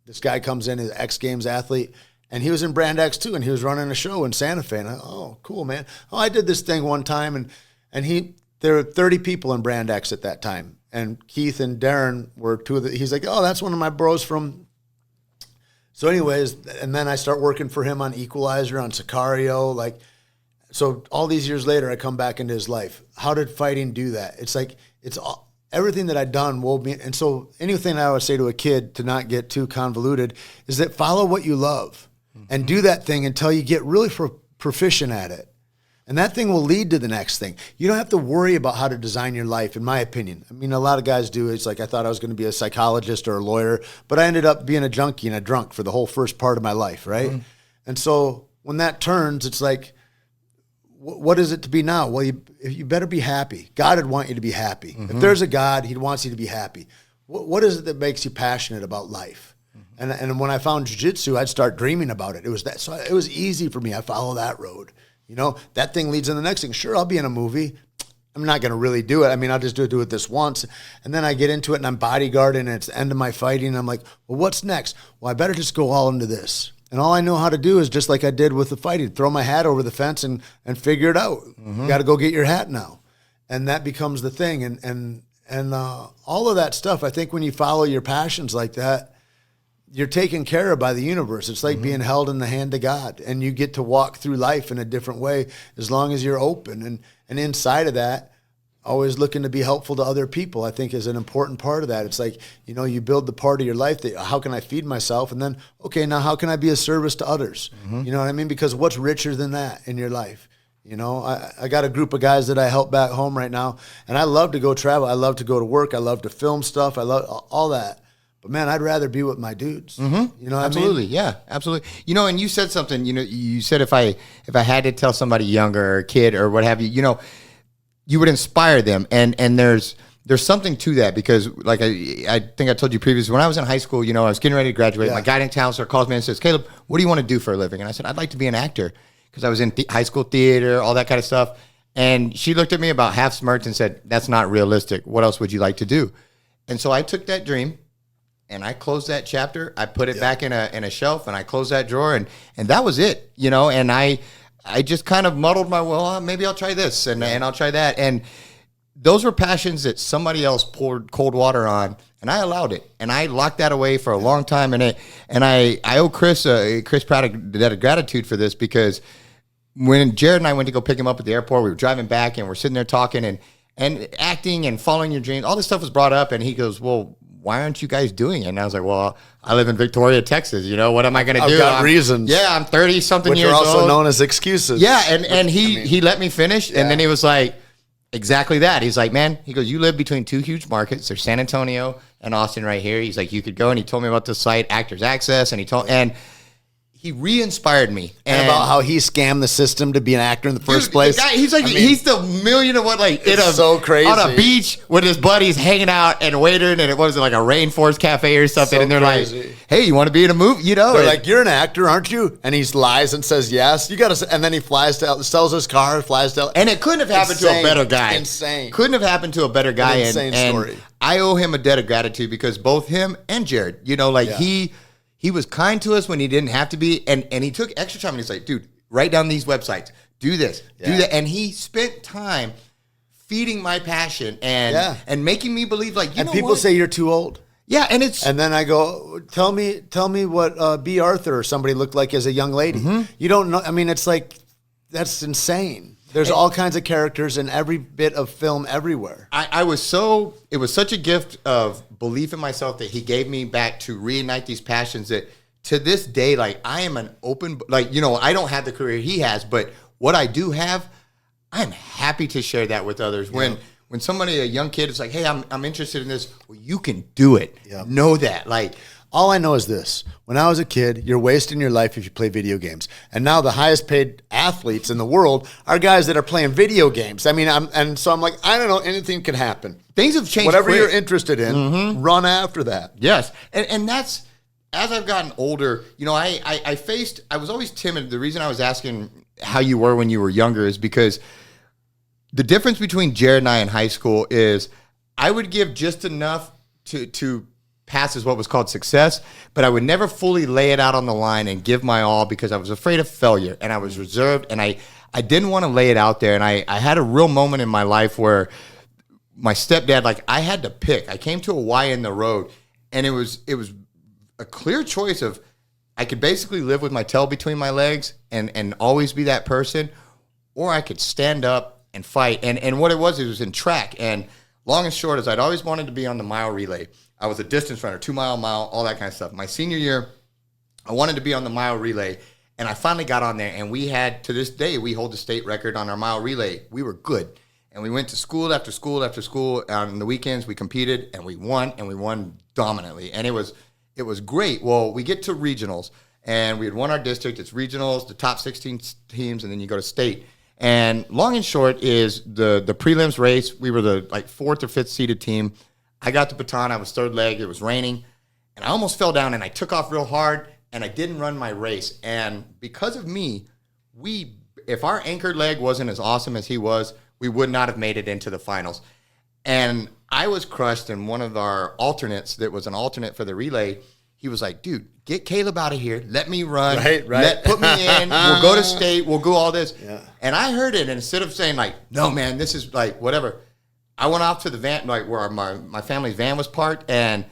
this guy comes in, he's an X Games athlete. And he was in Brand X too. And he was running a show in Santa Fe. And oh, cool, man. Oh, I did this thing one time. And there were 30 people in Brand X at that time. And Keith and Darren were two of the, he's like, oh, that's one of my bros from. So anyways, and then I start working for him on Equalizer, on Sicario. Like, so all these years later, I come back into his life. How did fighting do that? It's like, it's all, everything that I'd done will be. And so anything I would say to a kid to not get too convoluted is that follow what you love and do that thing until you get really proficient at it. And that thing will lead to the next thing. You don't have to worry about how to design your life, in my opinion. I mean, a lot of guys do. It's like I thought I was going to be a psychologist or a lawyer, but I ended up being a junkie and a drunk for the whole first part of my life, right? And so when that turns, it's like, what is it to be now? Well, you better be happy. God would want you to be happy. If there's a God, he wants you to be happy. What is it that makes you passionate about life? And when I found jiu-jitsu, I'd start dreaming about it. It was that. So it was easy for me. I follow that road. You know, that thing leads in the next thing. Sure, I'll be in a movie. I'm not going to really do it. I mean, I'll just do it this once. And then I get into it and I'm bodyguarding and it's the end of my fighting. And I'm like, well, what's next? Well, I better just go all into this. And all I know how to do is just like I did with the fighting, throw my hat over the fence and figure it out. You got to go get your hat now. And that becomes the thing. And all of that stuff, I think when you follow your passions like that, you're taken care of by the universe. It's like being held in the hand of God, and you get to walk through life in a different way as long as you're open. And inside of that, always looking to be helpful to other people, I think is an important part of that. It's like, you know, you build the part of your life that, how can I feed myself? And then, okay, now how can I be a service to others? You know what I mean? Because what's richer than that in your life? You know, I got a group of guys that I help back home right now, and I love to go travel. I love to go to work. I love to film stuff. I love all that. But man, I'd rather be with my dudes. You know what absolutely. I mean? Yeah, absolutely. You know, and you said something, you know, you said if I had to tell somebody younger or a kid or what have you, you know, you would inspire them. And there's something to that because like I think I told you previously, when I was in high school, you know, I was getting ready to graduate. My guidance counselor calls me and says, Caleb, what do you want to do for a living? And I said, I'd like to be an actor because I was in high school theater, all that kind of stuff. And she looked at me about half smirked and said, that's not realistic. What else would you like to do? And so I took that dream and I closed that chapter. I put it back in a shelf, and I closed that drawer, and that was it, you know. And I just kind of muddled my maybe I'll try this, and I'll try that. And those were passions that somebody else poured cold water on, and I allowed it, and I locked that away for a long time. And I owe Chris Pratt a debt of gratitude for this because when Jared and I went to go pick him up at the airport, we were driving back, and we're sitting there talking and acting and following your dreams. All this stuff was brought up, and he goes, well, why aren't you guys doing it? And I was like, well, I live in Victoria, Texas. You know, what am I going to do? I've got reasons. Yeah, I'm 30-something years old. Which are also old. known as excuses. Yeah, and he let me finish, and then he was like, exactly that. He's like, man, he goes, you live between two huge markets. There's San Antonio and Austin right here. He's like, you could go, and he told me about the site, Actors Access, and he re-inspired me. And about how he scammed the system to be an actor in the first place. The guy, he's like, he's the million of what, like, so crazy. On a beach with his buddies hanging out and waiting, and it was like a rainforest cafe or something. So and they're crazy. Like, hey, you want to be in a movie? You know, they're like, you're an actor, aren't you? And he lies and says yes. You got to, and then he flies to, sells his car, flies to, and it couldn't have happened to a better guy. Insane. Couldn't have happened to a better guy. Insane story. I owe him a debt of gratitude because both him and Jared, you know, like he was kind to us when he didn't have to be, and he took extra time. And he's like, dude, write down these websites, do this, do that. And he spent time feeding my passion and making me believe, like, you know, people say you're too old. Yeah, and then I go, tell me what B. Arthur or somebody looked like as a young lady. You don't know. I mean, it's like, that's insane. There's all kinds of characters in every bit of film everywhere. it was such a gift of belief in myself that he gave me back to reignite these passions that to this day, like I am an open, like, you know, I don't have the career he has, but what I do have, I'm happy to share that with others. When somebody, a young kid is like, hey, I'm interested in this, well, you can do it. Yep. Know that. Like, all I know is this. When I was a kid, you're wasting your life if you play video games. And now the highest paid athletes in the world are guys that are playing video games. I mean, so I'm like, I don't know, anything can happen. Things have changed. Whatever you're interested in, run after that. Yes. And that's, as I've gotten older, you know, I was always timid. The reason I was asking how you were when you were younger is because the difference between Jared and I in high school is I would give just enough to pass as what was called success, but I would never fully lay it out on the line and give my all because I was afraid of failure and I was reserved and I didn't want to lay it out there. And I had a real moment in my life where my stepdad, like I had to pick. I came to a Y in the road and it was a clear choice of I could basically live with my tail between my legs and always be that person, or I could stand up and fight. And what it was in track. And long and short is I'd always wanted to be on the mile relay. I was a distance runner, 2 mile, all that kind of stuff. My senior year, I wanted to be on the mile relay, and I finally got on there, and we had, to this day, we hold the state record on our mile relay. We were good, and we went to school after school after school. On the weekends, we competed, and we won dominantly, and it was great. Well, we get to regionals, and we had won our district. It's regionals, the top 16 teams, and then you go to state. And long and short is the prelims race, we were the 4th or 5th seeded team. I got the baton. I was third leg. It was raining. And I almost fell down, and I took off real hard, and I didn't run my race. And because of me, if our anchored leg wasn't as awesome as he was, we would not have made it into the finals. And I was crushed, and one of our alternates that was an alternate for the relay, he was like, dude, get Caleb out of here. Let me run. Right. Put me in. We'll go to state. We'll go all this. Yeah. And I heard it, and instead of saying, like, no, man, this is like whatever, I went off to the van, like where my family's van was parked, and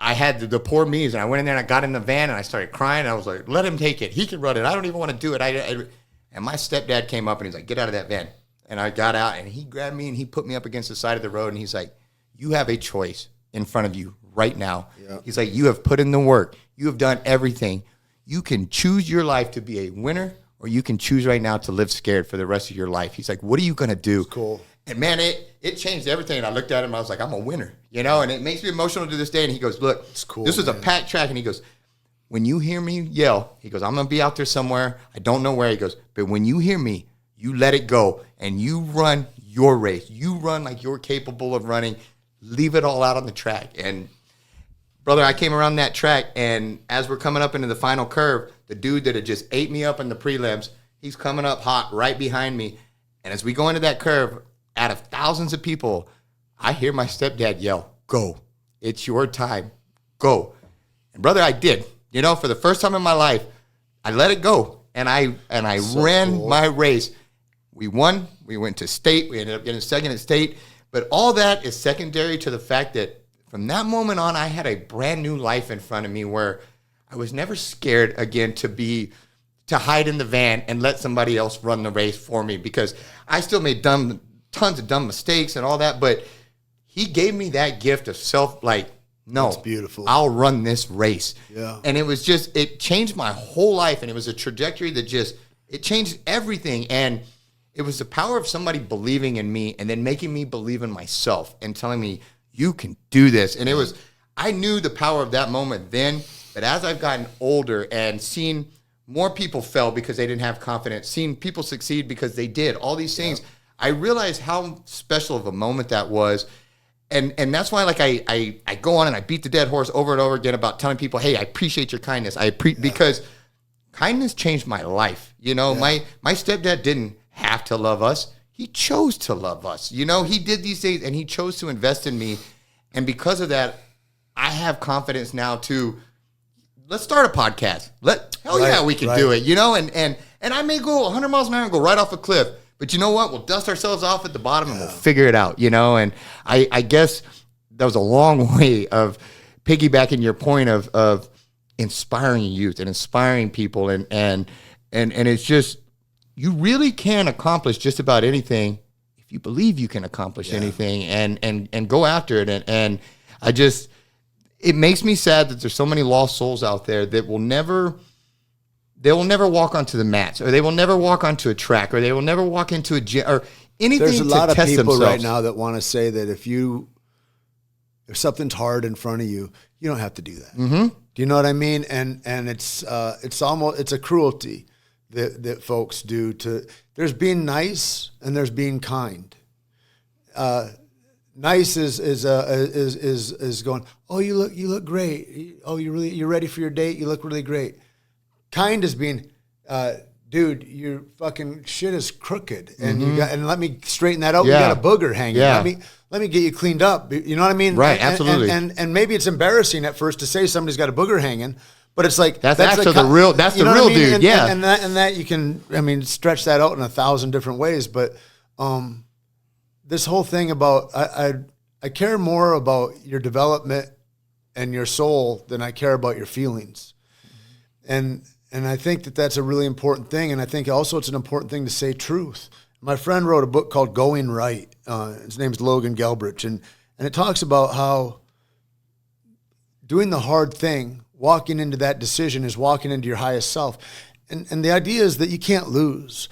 I had the poor me's, and I went in there and I got in the van and I started crying. And I was like, let him take it. He can run it. I don't even want to do it. And my stepdad came up and he's like, get out of that van. And I got out and he grabbed me and he put me up against the side of the road and he's like, you have a choice in front of you right now. Yeah. He's like, you have put in the work. You have done everything. You can choose your life to be a winner, or you can choose right now to live scared for the rest of your life. He's like, what are you going to do? That's cool. And man, it changed everything. And I looked at him, and I was like, I'm a winner, you know? And it makes me emotional to this day. And he goes, look, it's cool, this was a packed track. And he goes, when you hear me yell, he goes, I'm going to be out there somewhere. I don't know where. He goes, but when you hear me, you let it go and you run your race. You run like you're capable of running. Leave it all out on the track. And brother, I came around that track, and as we're coming up into the final curve, the dude that had just ate me up in the prelims, he's coming up hot right behind me. And as we go into that curve, out of thousands of people, I hear my stepdad yell, go. It's your time. Go. And brother, I did. You know, for the first time in my life, I let it go. And I ran my race. We won. We went to state. We ended up getting second at state. But all that is secondary to the fact that from that moment on, I had a brand new life in front of me where I was never scared again to hide in the van and let somebody else run the race for me, because I still made tons of dumb mistakes and all that, but he gave me that gift of self, like, no, that's beautiful. I'll run this race. Yeah. And it changed my whole life, and it was a trajectory that it changed everything. And it was the power of somebody believing in me and then making me believe in myself and telling me, you can do this. And I knew the power of that moment then, but as I've gotten older and seen more people fail because they didn't have confidence, seen people succeed because they did, all these things, I realized how special of a moment that was. And that's why, like, I go on and I beat the dead horse over and over again about telling people, hey, I appreciate your kindness. Because kindness changed my life. You know, my stepdad didn't have to love us. He chose to love us. You know, he did these things and he chose to invest in me. And because of that, I have confidence now to, let's start a podcast. We can do it, you know? And I may go 100 miles an hour and go right off a cliff. But you know what? We'll dust ourselves off at the bottom and we'll figure it out, you know? And I guess that was a long way of piggybacking your point of inspiring youth and inspiring people. And it's just, you really can accomplish just about anything if you believe you can accomplish anything and go after it. And I just, it makes me sad that there's so many lost souls out there that they will never walk onto the mats, or they will never walk onto a track, or they will never walk into a gym or anything. There's a lot of people themselves right now that want to say that if something's hard in front of you, you don't have to do that. Mm-hmm. Do you know what I mean? And it's a cruelty that folks do to. There's being nice and there's being kind. Nice is going, oh, you look great. Oh, you're ready for your date. You look really great. Kind is being, dude, your fucking shit is crooked, and and let me straighten that out. You got a booger hanging. Yeah. Let me get you cleaned up. You know what I mean? Right. Absolutely. And maybe it's embarrassing at first to say somebody's got a booger hanging, but it's like that's actually the real. That's the real dude. And, yeah. And that you can, I mean, stretch that out in 1,000 different ways. But this whole thing about I care more about your development and your soul than I care about your feelings, and I think that that's a really important thing. And I think also it's an important thing to say truth. My friend wrote a book called Going Right. His name's Logan Gelbrich. And it talks about how doing the hard thing, walking into that decision is walking into your highest self. And the idea is that you can't lose.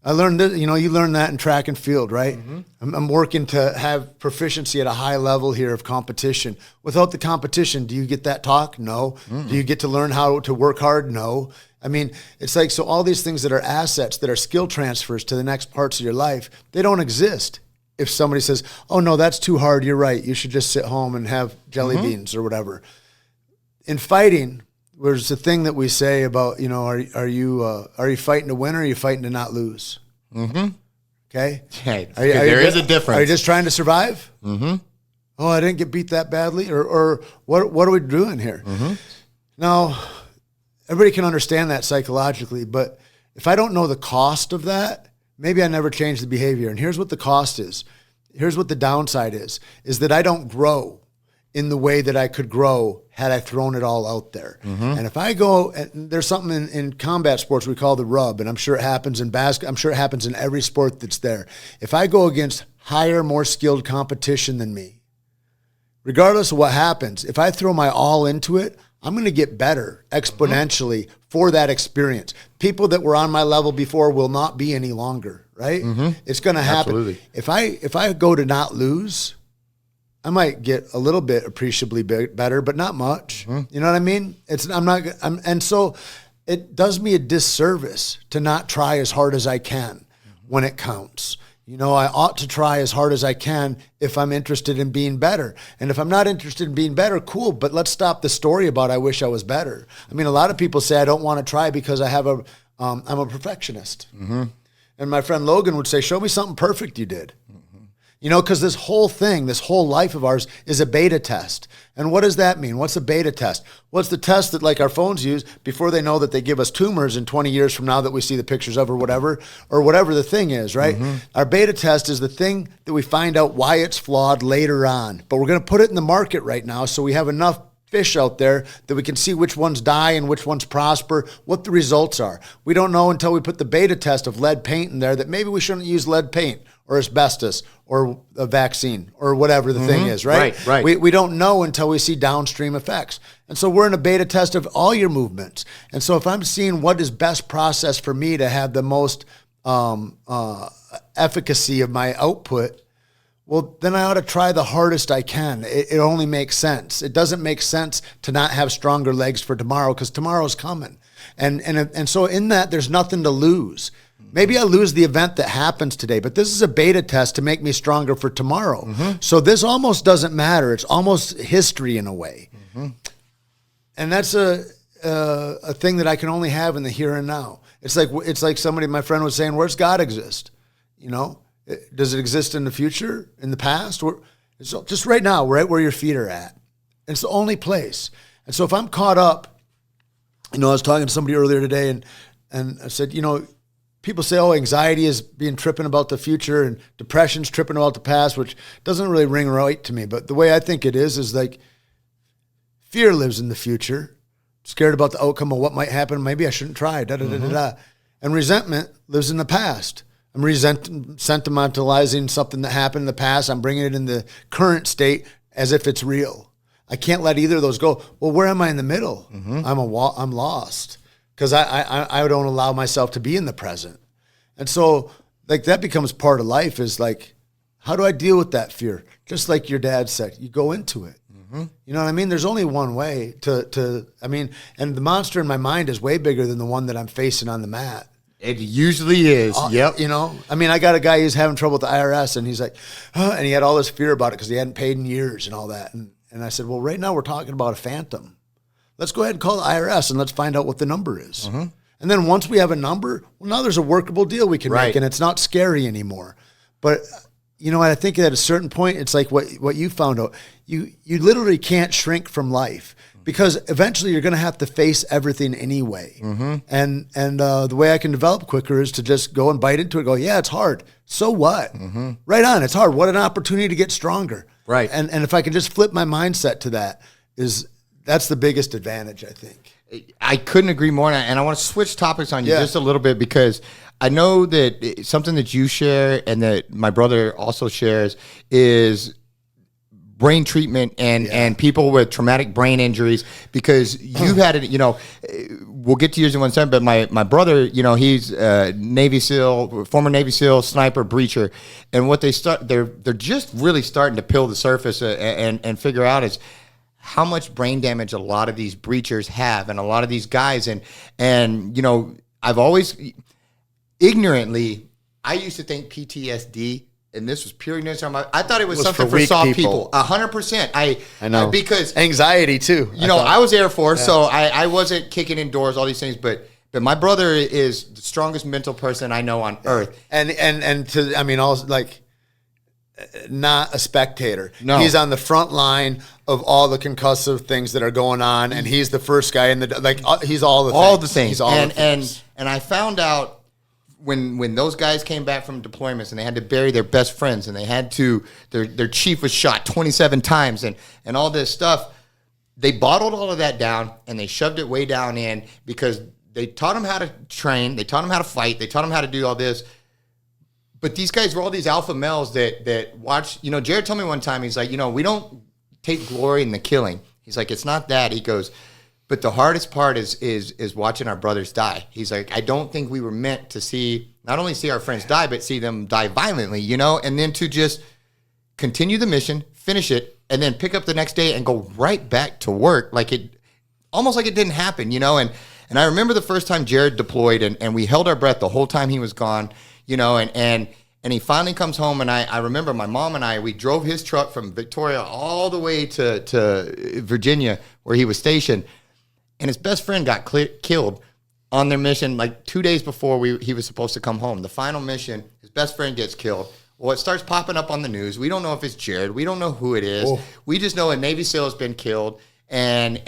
I learned that, you learn that in track and field, right? Mm-hmm. I'm working to have proficiency at a high level here of competition. Without the competition, do you get that talk? No. Mm-hmm. Do you get to learn how to work hard? No. I mean, it's like, so all these things that are assets, that are skill transfers to the next parts of your life, they don't exist. If somebody says, oh no, that's too hard, you're right, you should just sit home and have jelly beans or whatever. In fighting, there's a thing that we say about, are you fighting to win or are you fighting to not lose? Mm-hmm. Okay. There is a difference. Are you just trying to survive? Mm-hmm. Oh, I didn't get beat that badly, or what are we doing here? Mm-hmm. Now, everybody can understand that psychologically, but if I don't know the cost of that, maybe I never change the behavior. And here's what the cost is. Here's what the downside is that I don't grow in the way that I could grow had I thrown it all out there. Mm-hmm. And if I go, and there's something in combat sports we call the rub, and I'm sure it happens in basketball, I'm sure it happens in every sport that's there. If I go against higher, more skilled competition than me, regardless of what happens, if I throw my all into it, I'm going to get better exponentially for that experience. People that were on my level before will not be any longer, right? Mm-hmm. It's going to happen. Absolutely. If I go to not lose, I might get a little bit appreciably better, but not much. Mm-hmm. You know what I mean? And so it does me a disservice to not try as hard as I can when it counts. I ought to try as hard as I can if I'm interested in being better. And if I'm not interested in being better, cool, but let's stop the story about I wish I was better. I mean, a lot of people say I don't want to try because I'm a perfectionist. Mm-hmm. And my friend Logan would say, show me something perfect you did. Because this whole thing, this whole life of ours is a beta test. And what does that mean? What's a beta test? What's the test that like our phones use before they know that they give us tumors in 20 years from now that we see the pictures of or whatever the thing is, right? Mm-hmm. Our beta test is the thing that we find out why it's flawed later on. But we're going to put it in the market right now so we have enough fish out there that we can see which ones die and which ones prosper, what the results are. We don't know until we put the beta test of lead paint in there that maybe we shouldn't use lead paint or asbestos or a vaccine or whatever the thing is, right? Right. We don't know until we see downstream effects. And so we're in a beta test of all your movements. And so if I'm seeing what is best process for me to have the most efficacy of my output, well, then I ought to try the hardest I can. It only makes sense. It doesn't make sense to not have stronger legs for tomorrow because tomorrow's coming. And so in that, there's nothing to lose. Maybe I lose the event that happens today, but this is a beta test to make me stronger for tomorrow. Mm-hmm. So this almost doesn't matter. It's almost history in a way. Mm-hmm. And that's a thing that I can only have in the here and now. It's like somebody, my friend was saying, where's God exist? Does it exist in the future, in the past? It's just right now, right where your feet are at. It's the only place. And so if I'm caught up, I was talking to somebody earlier today and I said, people say, oh, anxiety is tripping about the future and depression's tripping about the past, which doesn't really ring right to me. But the way I think it is like fear lives in the future, scared about the outcome of what might happen. Maybe I shouldn't try, da-da-da-da-da. And resentment lives in the past. I'm sentimentalizing something that happened in the past. I'm bringing it in the current state as if it's real. I can't let either of those go. Well, where am I in the middle? I'm lost because I don't allow myself to be in the present. And so like that becomes part of life is like, how do I deal with that fear? Just like your dad said, you go into it. You know what I mean? There's only one way and the monster in my mind is way bigger than the one that I'm facing on the mat. It usually is. Yep. You know, I mean, I got a guy who's having trouble with the IRS and he's like, and he had all this fear about it because he hadn't paid in years and all that. And I said, well, right now we're talking about a phantom. Let's go ahead and call the IRS and let's find out what the number is. And then once we have a number, well, now there's a workable deal we can make and it's not scary anymore. But you know, I think at a certain point, it's like what you found out. You literally can't shrink from life because eventually you're going to have to face everything anyway. And the way I can develop quicker is to just go and bite into it. Go, yeah, it's hard. So what? Right on. It's hard. What an opportunity to get stronger. Right. And if I can just flip my mindset to that's the biggest advantage, I think. I couldn't agree more. And I want to switch topics on you just a little bit because I know that something that you share and that my brother also shares is brain treatment and people with traumatic brain injuries because you've had it, you know, we'll get to yours in 1 second, but my brother, you know, he's Navy SEAL, former Navy SEAL, sniper, breacher. And what they're just really starting to peel the surface and figure out is how much brain damage a lot of these breachers have and a lot of these guys. And you know, I've always ignorantly, I used to think PTSD, and this was pure ignorance. I thought it was something for soft people. 100%. I know. Because anxiety too. You know, I was Air Force, so I wasn't kicking indoors, all these things, but my brother is the strongest mental person I know on earth. And to, I mean, also like, not a spectator. No. He's on the front line of all the concussive things that are going on, and he's the first guy in the like. He's all the things. He's all the things. And I found out when those guys came back from deployments and they had to bury their best friends and they had to their chief was shot 27 times and all this stuff. They bottled all of that down and they shoved it way down in because they taught them how to train, they taught them how to fight, they taught them how to do all this. But these guys were all these alpha males that watch, you know, Jared told me one time, he's like, you know, we don't take glory in the killing. He's like, it's not that. He goes, but the hardest part is watching our brothers die. He's like, I don't think we were meant to not only see our friends die, but see them die violently, you know, and then to just continue the mission, finish it, and then pick up the next day and go right back to work almost like it didn't happen, you know. And I remember the first time Jared deployed and we held our breath the whole time he was gone. You know, and he finally comes home, and I remember my mom and we drove his truck from Victoria all the way to Virginia where he was stationed, and his best friend got killed on their mission like 2 days before he was supposed to come home. The final mission, his best friend gets killed. Well, it starts popping up on the news. We don't know if it's Jared. We don't know who it is. Oh. We just know a Navy SEAL has been killed, and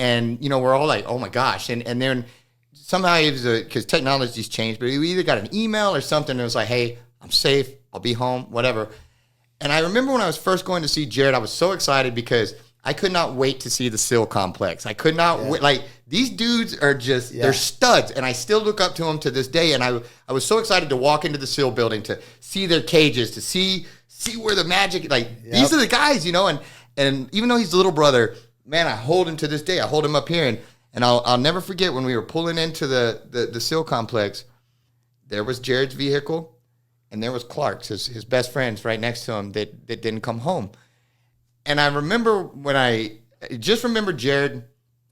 you know, we're all like, oh my gosh, and then somehow it was because technology's changed, but we either got an email or something that was like, hey, I'm safe, I'll be home, whatever. And I remember when I was first going to see Jared, I was so excited because I could not wait to see the SEAL complex. I could not wait. Like, these dudes are just, they're studs. And I still look up to them to this day. And I was so excited to walk into the SEAL building, to see their cages, to see where the magic, like, these are the guys, you know. And even though he's the little brother, man, I hold him to this day. I hold him up here. And I'll never forget when we were pulling into the SEAL complex, there was Jared's vehicle and there was Clark's, his best friends right next to him that didn't come home. And I remember I just remember Jared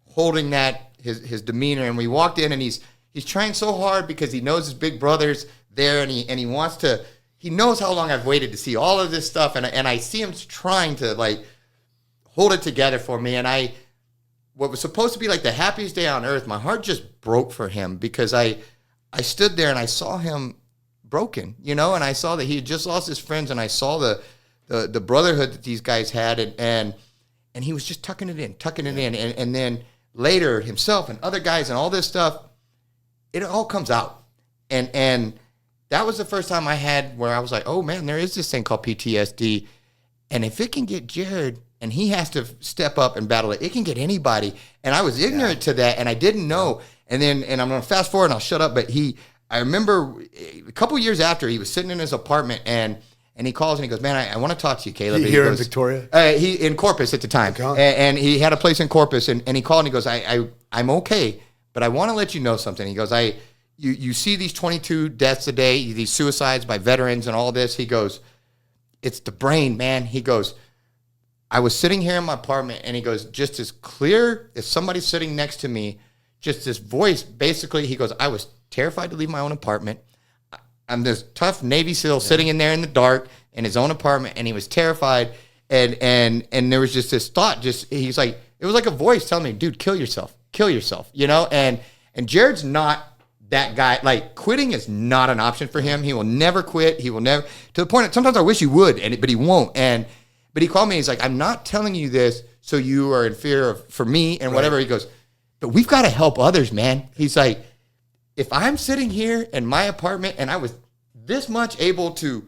holding that, his demeanor, and we walked in and he's trying so hard because he knows his big brother's there and he wants to, he knows how long I've waited to see all of this stuff. And I see him trying to like hold it together for me. And what was supposed to be like the happiest day on earth, my heart just broke for him because I stood there and I saw him broken, you know, and I saw that he had just lost his friends, and I saw the brotherhood that these guys had, and he was just tucking it in, and then later himself and other guys and all this stuff, it all comes out, and that was the first time I had where I was like, oh man, there is this thing called PTSD, and if it can get Jared, and he has to step up and battle it, it can get anybody. And I was ignorant to that, and I didn't know. And I'm going to fast forward, and I'll shut up. But I remember a couple years after, he was sitting in his apartment and he calls and he goes, man, I want to talk to you, Caleb. Here in Victoria? He in Corpus at the time. And he had a place in Corpus and he called and he goes, I'm okay, but I want to let you know something. He goes, you see these 22 deaths a day, these suicides by veterans and all this. He goes, it's the brain, man. He goes, I was sitting here in my apartment and he goes, just as clear as somebody sitting next to me, just this voice, basically, he goes, I was terrified to leave my own apartment. I'm this tough Navy SEAL sitting in there in the dark in his own apartment, and he was terrified. And there was just this thought, he's like, it was like a voice telling me, dude, kill yourself, you know? And Jared's not that guy. Like, quitting is not an option for him. He will never quit. He will never, to the point that sometimes I wish he would, but he won't. But he called me, he's like, I'm not telling you this so you are in fear for me and whatever. He goes, but we've got to help others, man. He's like, if I'm sitting here in my apartment and I was this much able to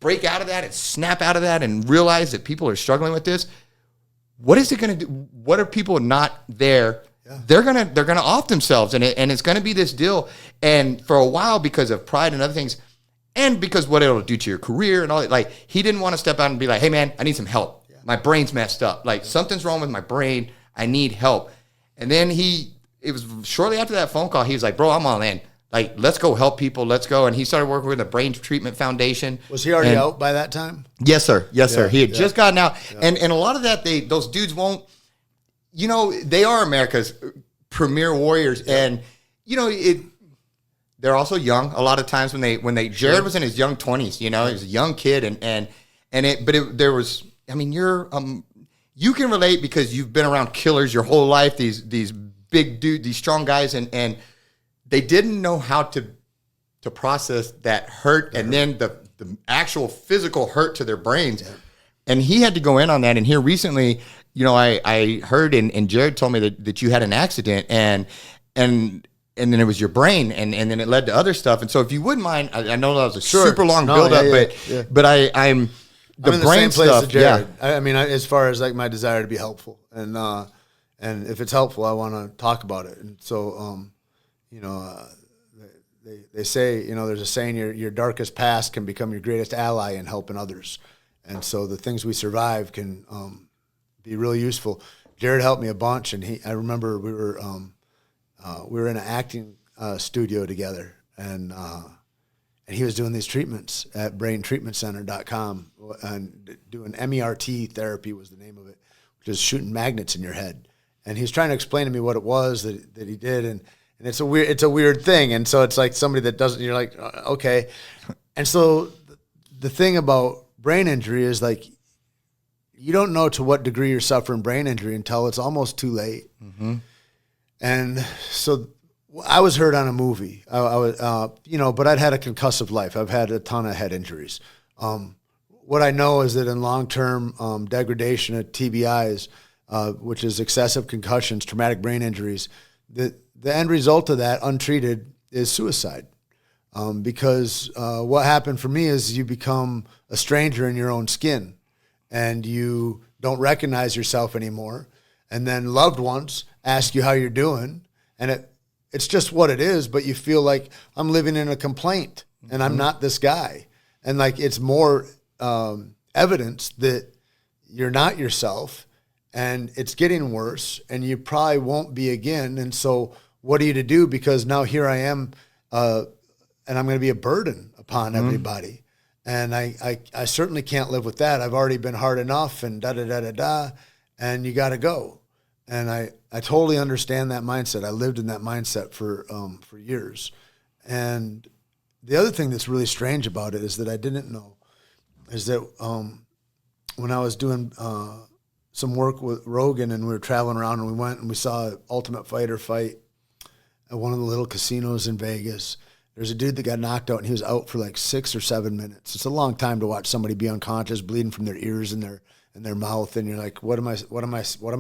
break out of that and snap out of that and realize that people are struggling with this, what is it going to do? What are people not there? Yeah. They're gonna off themselves, and it's gonna be this deal. And for a while, because of pride and other things, and because what it'll do to your career and all that, like, he didn't want to step out and be like, hey man, I need some help. Yeah. My brain's messed up. Like, something's wrong with my brain. I need help. And then it was shortly after that phone call, he was like, bro, I'm all in. Like, let's go help people. Let's go. And he started working with the Brain Treatment Foundation. Was he already out by that time? Yes, sir. Yes, sir. He had just gotten out. Yeah. And a lot of that, those dudes won't, you know, they are America's premier warriors. Yeah. And, you know, they're also young. A lot of times Jared was in his young 20s, you know, he was a young kid. There was, I mean, you can relate because you've been around killers your whole life, these big dudes, these strong guys, and they didn't know how to process that hurt and then the actual physical hurt to their brains. Yeah. And he had to go in on that. And here recently, you know, I heard and Jared told me that you had an accident and then it was your brain and then it led to other stuff. And so if you wouldn't mind, I know that was a super long buildup, but I'm the brain stuff. Yeah. I mean, as far as like my desire to be helpful and if it's helpful, I want to talk about it. And so, you know, they say, you know, there's a saying, your darkest past can become your greatest ally in helping others. And so the things we survive can be really useful. Jared helped me a bunch, and I remember we were in an acting studio together, and he was doing these treatments at braintreatmentcenter.com and doing MERT therapy was the name of it, which is shooting magnets in your head. And he was trying to explain to me what it was that he did, and it's a weird thing. And so it's like somebody that doesn't, you're like, okay. And so the thing about brain injury is like, you don't know to what degree you're suffering brain injury until it's almost too late. Mm-hmm. And so I was hurt on a movie. I was, you know, but I'd had a concussive life. I've had a ton of head injuries. What I know is that in long-term degradation of TBIs, which is excessive concussions, traumatic brain injuries, the end result of that, untreated, is suicide. Because what happened for me is you become a stranger in your own skin, and you don't recognize yourself anymore. And then loved ones ask you how you're doing, and it's just what it is, but you feel like I'm living in a complaint, and I'm not this guy. And like it's more evidence that you're not yourself, and it's getting worse, and you probably won't be again. And so what are you to do? Because now here I am, and I'm going to be a burden upon everybody. And I certainly can't live with that. I've already been hard enough and da-da-da-da-da, and you got to go. And I totally understand that mindset. I lived in that mindset for years. And the other thing that's really strange about it is that I didn't know is that when I was doing some work with Rogan and we were traveling around and we went and we saw Ultimate Fighter fight at one of the little casinos in Vegas. There's a dude that got knocked out and he was out for like 6 or 7 minutes. It's a long time to watch somebody be unconscious, bleeding from their ears and their mouth, and you're like, what am I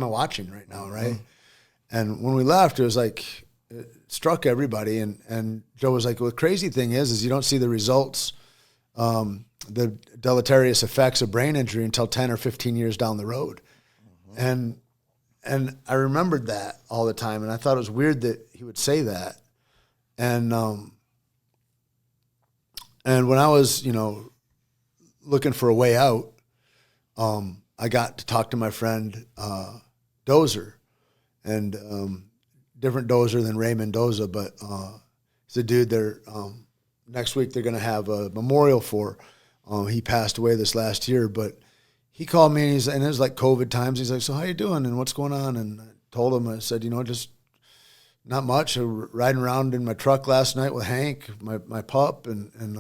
watching right now, right? Mm-hmm. And when we left, it was like it struck everybody, and Joe was like, well, the crazy thing is you don't see the results, the deleterious effects of brain injury until 10 or 15 years down the road. Mm-hmm. And I remembered that all the time, and I thought it was weird that he would say that. And And when I was, looking for a way out, I got to talk to my friend Dozer, and different Dozer than Ray Mendoza, but he's a dude they're next week they're going to have a memorial for. He passed away this last year, but he called me and it was like COVID times. He's like, "So how you doing and what's going on?" And I told him, I said, just not much. I was riding around in my truck last night with Hank, my pup, and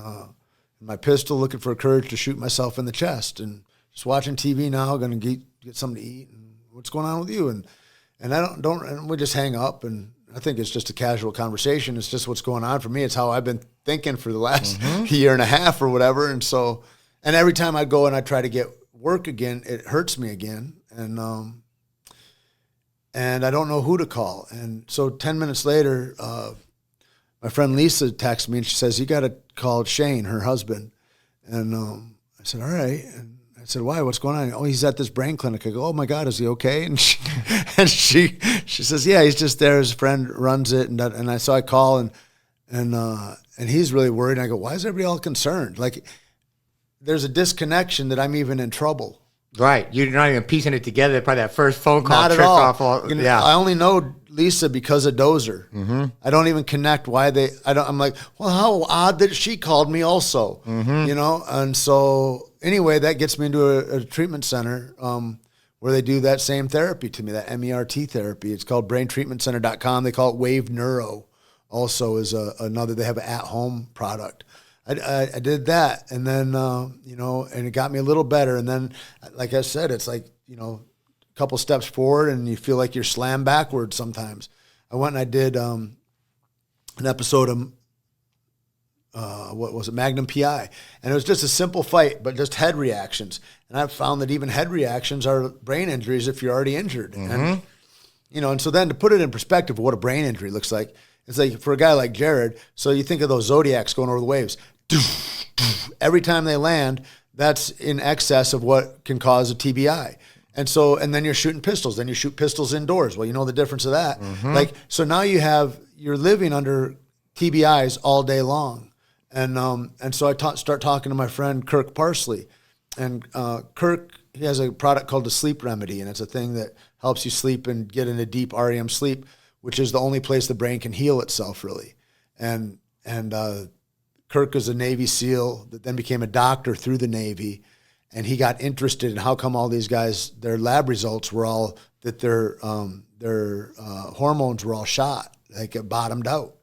my pistol, looking for courage to shoot myself in the chest, and just watching TV now, going to get something to eat. And what's going on with you? And I don't, and we just hang up, and I think it's just a casual conversation. It's just what's going on for me. It's how I've been thinking for the last year and a half or whatever. And so, and every time I go and I try to get work again, it hurts me again. And I don't know who to call. And so 10 minutes later, my friend Lisa texts me and she says, "You got to call Shane, her husband." And I said, "All right." And I said, "Why? What's going on?" "Oh, he's at this brain clinic." I go, "Oh my God, is he okay?" And she says, "Yeah, he's just there. His friend runs it." And so I call and he's really worried. And I go, "Why is everybody all concerned?" Like, there's a disconnection that I'm even in trouble. Right. You're not even piecing it together. Probably that first phone call. Not at all. I only know Lisa because of Dozer. Mm-hmm. I don't even connect why I'm like, well, how odd that she called me also, And so anyway, that gets me into a treatment center where they do that same therapy to me, that MERT therapy. It's called braintreatmentcenter.com. They call it Wave Neuro. Also is another, they have an at-home product. I did that, and then, and it got me a little better. And then, like I said, it's like, a couple steps forward, and you feel like you're slammed backwards sometimes. I went and I did an episode of, what was it, Magnum PI. And it was just a simple fight, but just head reactions. And I've found that even head reactions are brain injuries if you're already injured. And, and so then to put it in perspective of what a brain injury looks like, it's like for a guy like Jared, so you think of those Zodiacs going over the waves. Every time they land, that's in excess of what can cause a TBI. And then you're shooting pistols. Then you shoot pistols indoors. Well, you know the difference of that. Like, so now you're living under TBIs all day long. And so I start talking to my friend Kirk Parsley. And Kirk, he has a product called the Sleep Remedy, and it's a thing that helps you sleep and get into deep REM sleep, which is the only place the brain can heal itself, really. And Kirk is a Navy SEAL that then became a doctor through the Navy, and he got interested in how come all these guys, their lab results were all that their hormones were all shot, like it bottomed out.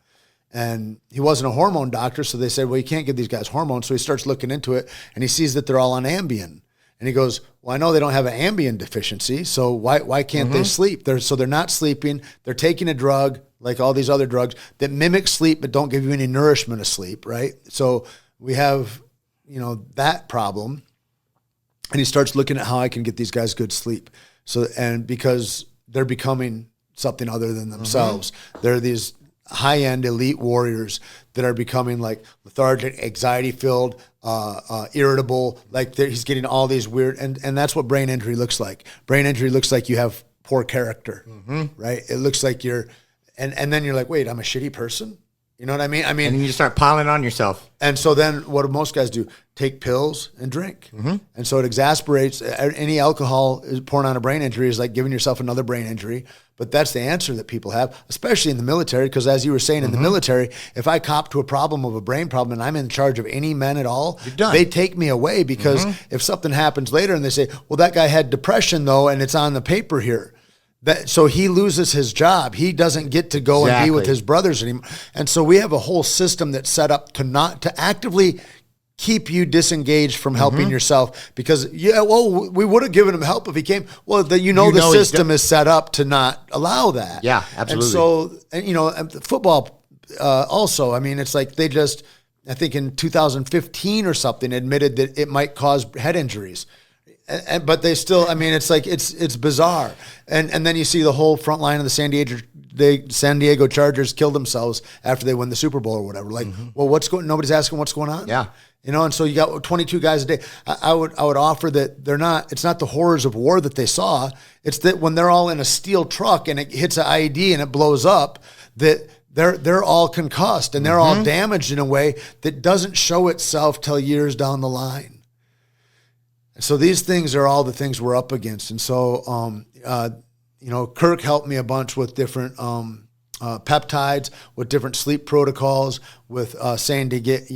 And he wasn't a hormone doctor, so they said, well, you can't give these guys hormones. So he starts looking into it, and he sees that they're all on Ambien. And he goes, well, I know they don't have an Ambien deficiency, so why can't they sleep? They're not sleeping. They're taking a drug, like all these other drugs, that mimic sleep but don't give you any nourishment of sleep, right? So we have, that problem. And he starts looking at how I can get these guys good sleep. So, and because they're becoming something other than themselves. They're these high-end elite warriors that are becoming like lethargic, anxiety-filled, irritable. Like he's getting all these weird, and that's what brain injury looks like. Brain injury looks like you have poor character, right? It looks like you're, and then you're like, wait, I'm a shitty person? You know what I mean? And then you start piling on yourself. And so then what do most guys do? Take pills and drink. And so it exasperates. Any alcohol is pouring on a brain injury is like giving yourself another brain injury. But that's the answer that people have, especially in the military, because as you were saying, in the military, if I cop to a problem of a brain problem and I'm in charge of any men at all, they take me away because if something happens later and they say, well, that guy had depression though, and it's on the paper here. So he loses his job. He doesn't get to go and be with his brothers anymore. And so we have a whole system that's set up to actively keep you disengaged from helping yourself because, we would have given him help if he came. Well, the system is set up to not allow that. Yeah, absolutely. And so, and football also, I mean, it's like they just, I think in 2015 or something, admitted that it might cause head injuries. But they still, I mean, it's like, it's bizarre. And then you see the whole front line of the San Diego Chargers kill themselves after they win the Super Bowl or whatever. Like, well, nobody's asking what's going on? Yeah. And so you got 22 guys a day. I would offer that it's not the horrors of war that they saw. It's that when they're all in a steel truck and it hits an IED and it blows up, that they're all concussed and they're all damaged in a way that doesn't show itself till years down the line. So these things are all the things we're up against. And so, Kirk helped me a bunch with different peptides, with different sleep protocols, with saying to get,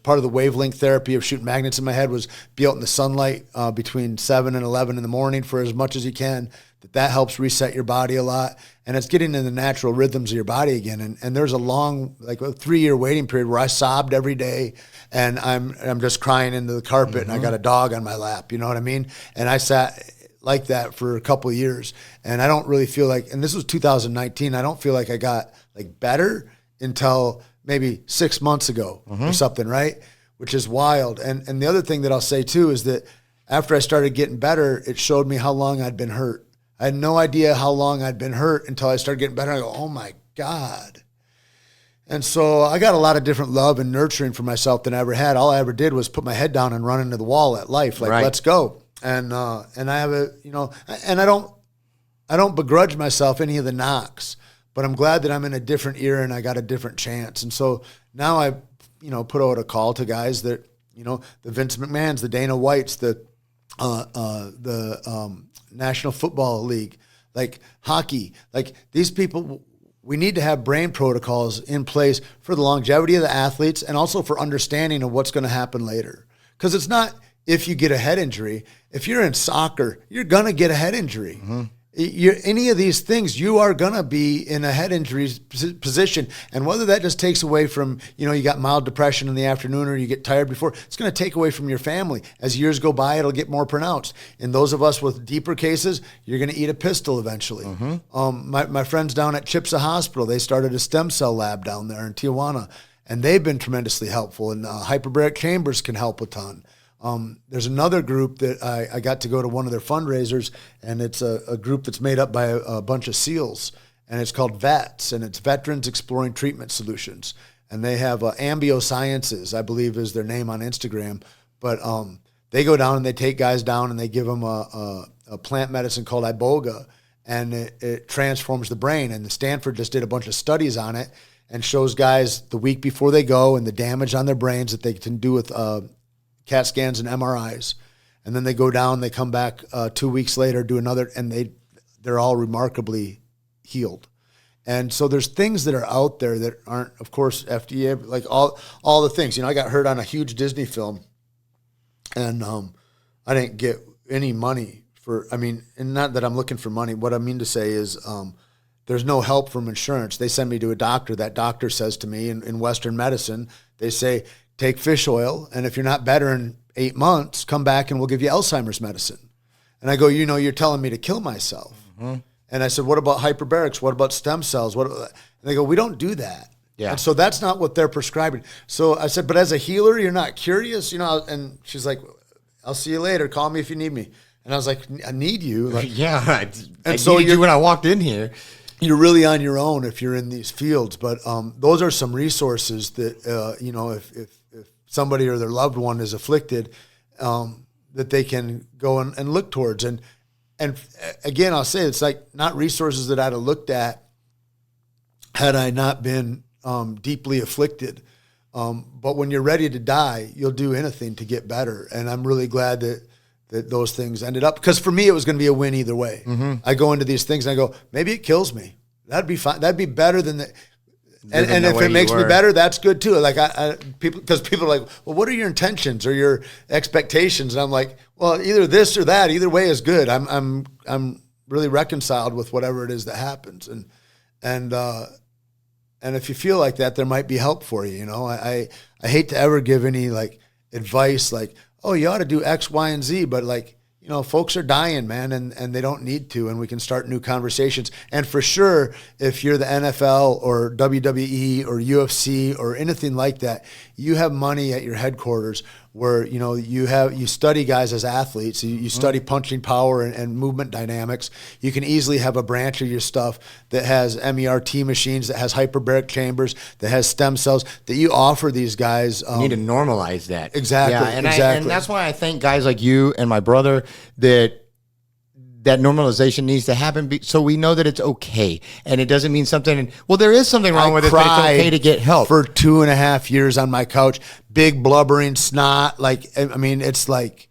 part of the wavelength therapy of shooting magnets in my head was be out in the sunlight between 7 and 11 in the morning for as much as you can. That helps reset your body a lot. And it's getting in the natural rhythms of your body again. And there's a long, like a 3-year waiting period where I sobbed every day and I'm just crying into the carpet and I got a dog on my lap, you know what I mean? And I sat like that for a couple of years. And I don't really feel like, and this was 2019, I don't feel like I got like better until maybe 6 months ago or something, right? Which is wild. And the other thing that I'll say too is that after I started getting better, it showed me how long I'd been hurt. I had no idea how long I'd been hurt until I started getting better. I go, oh my God. And so I got a lot of different love and nurturing for myself than I ever had. All I ever did was put my head down and run into the wall at life. Like, let's go. And I have and I don't begrudge myself any of the knocks, but I'm glad that I'm in a different era and I got a different chance. And so now I, put out a call to guys that, the Vince McMahons, the Dana Whites, the National Football League, like hockey, like these people, we need to have brain protocols in place for the longevity of the athletes and also for understanding of what's going to happen later. Because it's not if you get a head injury. If you're in soccer, you're going to get a head injury. Any of these things, you are going to be in a head injury position. And whether that just takes away from, you got mild depression in the afternoon or you get tired before, it's going to take away from your family. As years go by, it'll get more pronounced. And those of us with deeper cases, you're going to eat a pistol eventually. My friends down at Chipsa Hospital, they started a stem cell lab down there in Tijuana, and they've been tremendously helpful. And hyperbaric chambers can help a ton. There's another group that I got to go to one of their fundraisers, and it's a group that's made up by a bunch of SEALs, and it's called VETS, and it's Veterans Exploring Treatment Solutions. And they have Ambio Sciences, I believe is their name on Instagram. But they go down and they take guys down and they give them a plant medicine called Iboga, and it transforms the brain. And Stanford just did a bunch of studies on it and shows guys the week before they go and the damage on their brains that they can do with CAT scans and MRIs. And then they go down, they come back 2 weeks later, do another, and they're all remarkably healed. And so there's things that are out there that aren't, of course, FDA, like all the things. I got hurt on a huge Disney film, and I didn't get any money and not that I'm looking for money. What I mean to say is there's no help from insurance. They send me to a doctor. That doctor says to me in Western medicine, they say, take fish oil, and if you're not better in 8 months, come back and we'll give you Alzheimer's medicine. And I go, you're telling me to kill myself. And I said, what about hyperbarics? What about stem cells? And they go, we don't do that. Yeah. And so that's not what they're prescribing. So I said, but as a healer, you're not curious? And she's like, I'll see you later. Call me if you need me. And I was like, I need you. Like, I needed you when I walked in here. You're really on your own if you're in these fields. But those are some resources that, if somebody or their loved one is afflicted, that they can go and look towards. And again, I'll say it's like not resources that I'd have looked at had I not been deeply afflicted. But when you're ready to die, you'll do anything to get better. And I'm really glad that those things ended up, because for me, it was going to be a win either way. I go into these things and I go, maybe it kills me. That'd be fine. That'd be better than the. And if it makes me better, that's good too. Like because people are like, well, what are your intentions or your expectations? And I'm like, well, either this or that. Either way is good. I'm really reconciled with whatever it is that happens. And if you feel like that, there might be help for you. I hate to ever give any like advice like, oh, you ought to do X, Y, and Z, but like, folks are dying, man, and they don't need to, and we can start new conversations. And for sure, if you're the NFL or WWE or UFC or anything like that, you have money at your headquarters where, you study guys as athletes, you study punching power and movement dynamics. You can easily have a branch of your stuff that has MERT machines, that has hyperbaric chambers, that has stem cells, that you offer these guys. You need to normalize that. Exactly. Yeah, and that's why I thank guys like you and my brother that that normalization needs to happen so we know that it's okay. And it doesn't mean something, well, there is something wrong with it, but it's okay to get help. For 2.5 years on my couch, big blubbering snot. Like, I mean, it's like,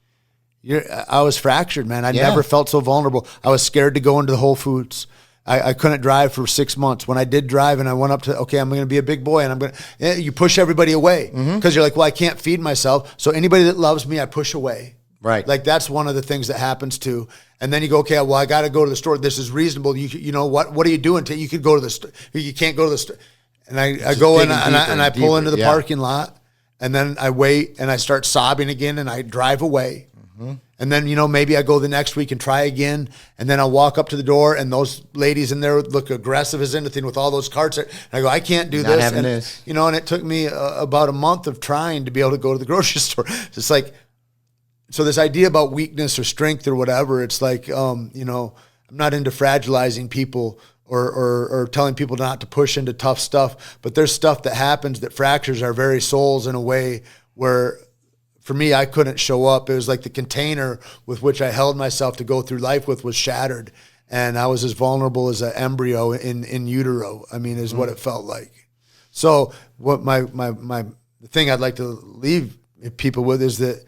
I was fractured, man. I never felt so vulnerable. I was scared to go into the Whole Foods. I couldn't drive for 6 months. When I did drive and I went up to, okay, I'm going to be a big boy and I'm going to, you push everybody away because you're like, well, I can't feed myself. So anybody that loves me, I push away. Right. Like that's one of the things that happens too. And then you go, okay, well, I got to go to the store. This is reasonable. You know what are you doing? You could go to the store. You can't go to the store. And I go in and I pull into the parking lot and then I wait and I start sobbing again and I drive away. And then, maybe I go the next week and try again. And then I'll walk up to the door and those ladies in there look aggressive as anything with all those carts. And I go, I can't do this. And, and it took me about a month of trying to be able to go to the grocery store. It's like, so this idea about weakness or strength or whatever, it's like, I'm not into fragilizing people or telling people not to push into tough stuff. But there's stuff that happens that fractures our very souls in a way where, for me, I couldn't show up. It was like the container with which I held myself to go through life with was shattered. And I was as vulnerable as an embryo in utero, is what it felt like. So what the thing I'd like to leave people with is that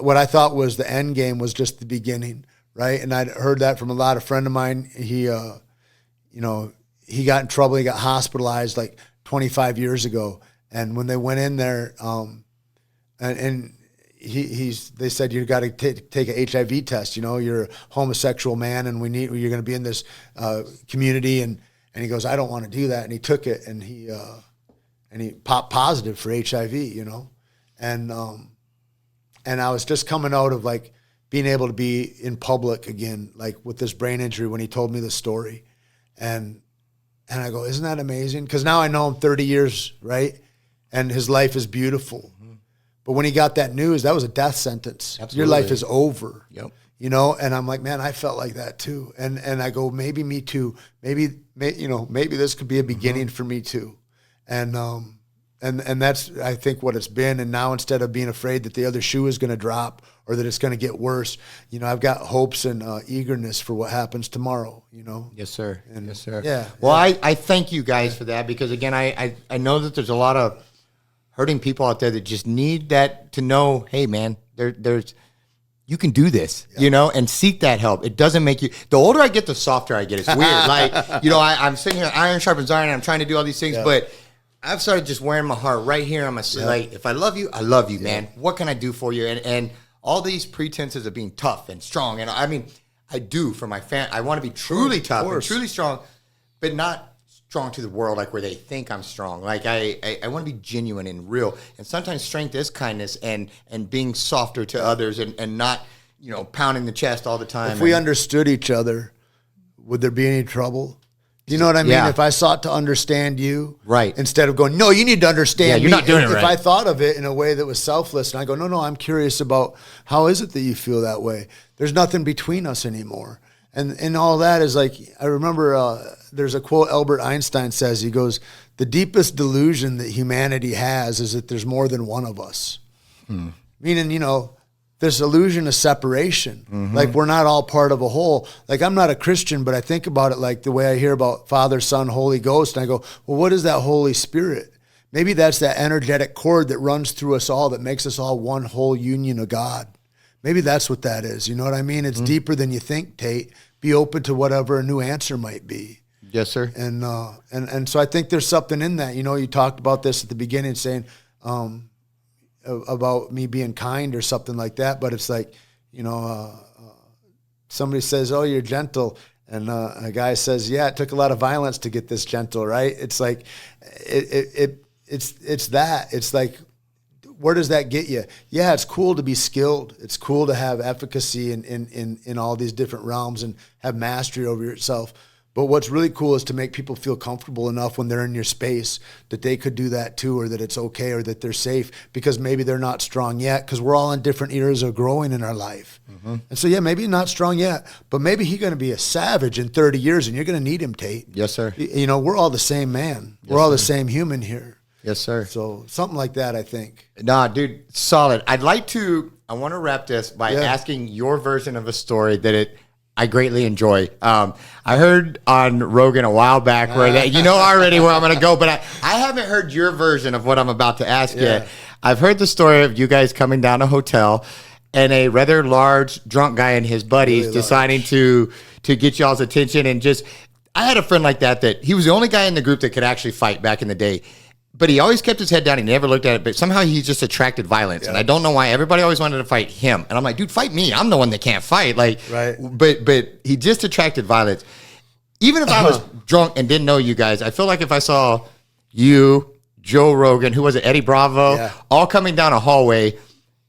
what I thought was the end game was just the beginning, right? And I'd heard that from a lot of friend of mine. He got in trouble. He got hospitalized like 25 years ago. And when they went in there, and they said, you got to take an HIV test. You're a homosexual man, and you're going to be in this community. And he goes, I don't want to do that. And he took it, and he popped positive for HIV. And I was just coming out of like being able to be in public again, like with this brain injury when he told me the story, and I go, isn't that amazing? Because now I know him 30 years, right, and his life is beautiful. But when he got that news, that was a death sentence. Absolutely. Your life is over. Yep. And I'm like, man, I felt like that too. And I go, maybe me too. Maybe this could be a beginning for me too. And that's, I think, what it's been. And now instead of being afraid that the other shoe is going to drop or that it's going to get worse, I've got hopes and eagerness for what happens tomorrow, Yes, sir. Yes, sir. Yeah. Well, I thank you guys for that because, again, I know that there's a lot of hurting people out there that just need that to know, hey, man, there's you can do this, and seek that help. It doesn't make you, the older I get, the softer I get. It's weird. Like, I'm sitting here, iron sharpens iron, and I'm trying to do all these things, but I've started just wearing my heart right here on my sleeve. Like, if I love you, I love you, man. What can I do for you? And all these pretenses of being tough and strong. And I do for my I want to be truly tough and truly strong, but not strong to the world, like where they think I'm strong. Like I want to be genuine and real. And sometimes strength is kindness and being softer to others and not, pounding the chest all the time. If we understood each other, would there be any trouble? You know what I mean? Yeah. If I sought to understand you, right, instead of going, no, you need to understand me. You're not doing it right. If I thought of it in a way that was selfless, and I go, no, I'm curious about how is it that you feel that way? There's nothing between us anymore. And all that is like, I remember there's a quote Albert Einstein says, he goes, the deepest delusion that humanity has is that there's more than one of us. Meaning, this illusion of separation. Like we're not all part of a whole. Like I'm not a Christian, but I think about it like the way I hear about Father, Son, Holy Ghost. And I go, well, what is that Holy Spirit? Maybe that's that energetic cord that runs through us all that makes us all one whole union of God. Maybe that's what that is. You know what I mean? It's deeper than you think, Tait. Be open to whatever a new answer might be. Yes, sir. And so I think there's something in that. You talked about this at the beginning, saying about me being kind or something like that. But it's like, somebody says, "Oh, you're gentle," and a guy says, "Yeah, it took a lot of violence to get this gentle." Right? It's like it's that. It's like, where does that get you? Yeah, it's cool to be skilled. It's cool to have efficacy in all these different realms and have mastery over yourself. But what's really cool is to make people feel comfortable enough when they're in your space that they could do that too, or that it's okay, or that they're safe, because maybe they're not strong yet, because we're all in different eras of growing in our life. And so, yeah, maybe not strong yet, but maybe he's going to be a savage in 30 years and you're going to need him, Tait. Yes, sir. We're all the same man. We're all the same human here. Yes, sir. So something like that, I think. Nah, dude, solid. I want to wrap this by asking your version of a story that I greatly enjoy. I heard on Rogan a while back where that, you know already where I'm going to go, but I haven't heard your version of what I'm about to ask yet. I've heard the story of you guys coming down a hotel and a rather large drunk guy and his buddies deciding to get y'all's attention. And just, I had a friend like that he was the only guy in the group that could actually fight back in the day. But he always kept his head down. He never looked at it. But somehow he just attracted violence. And I don't know why. Everybody always wanted to fight him. And I'm like, dude, fight me. I'm the one that can't fight. Like, right. But he just attracted violence. Even if I was drunk and didn't know you guys, I feel like if I saw you, Joe Rogan, who was it, Eddie Bravo, all coming down a hallway,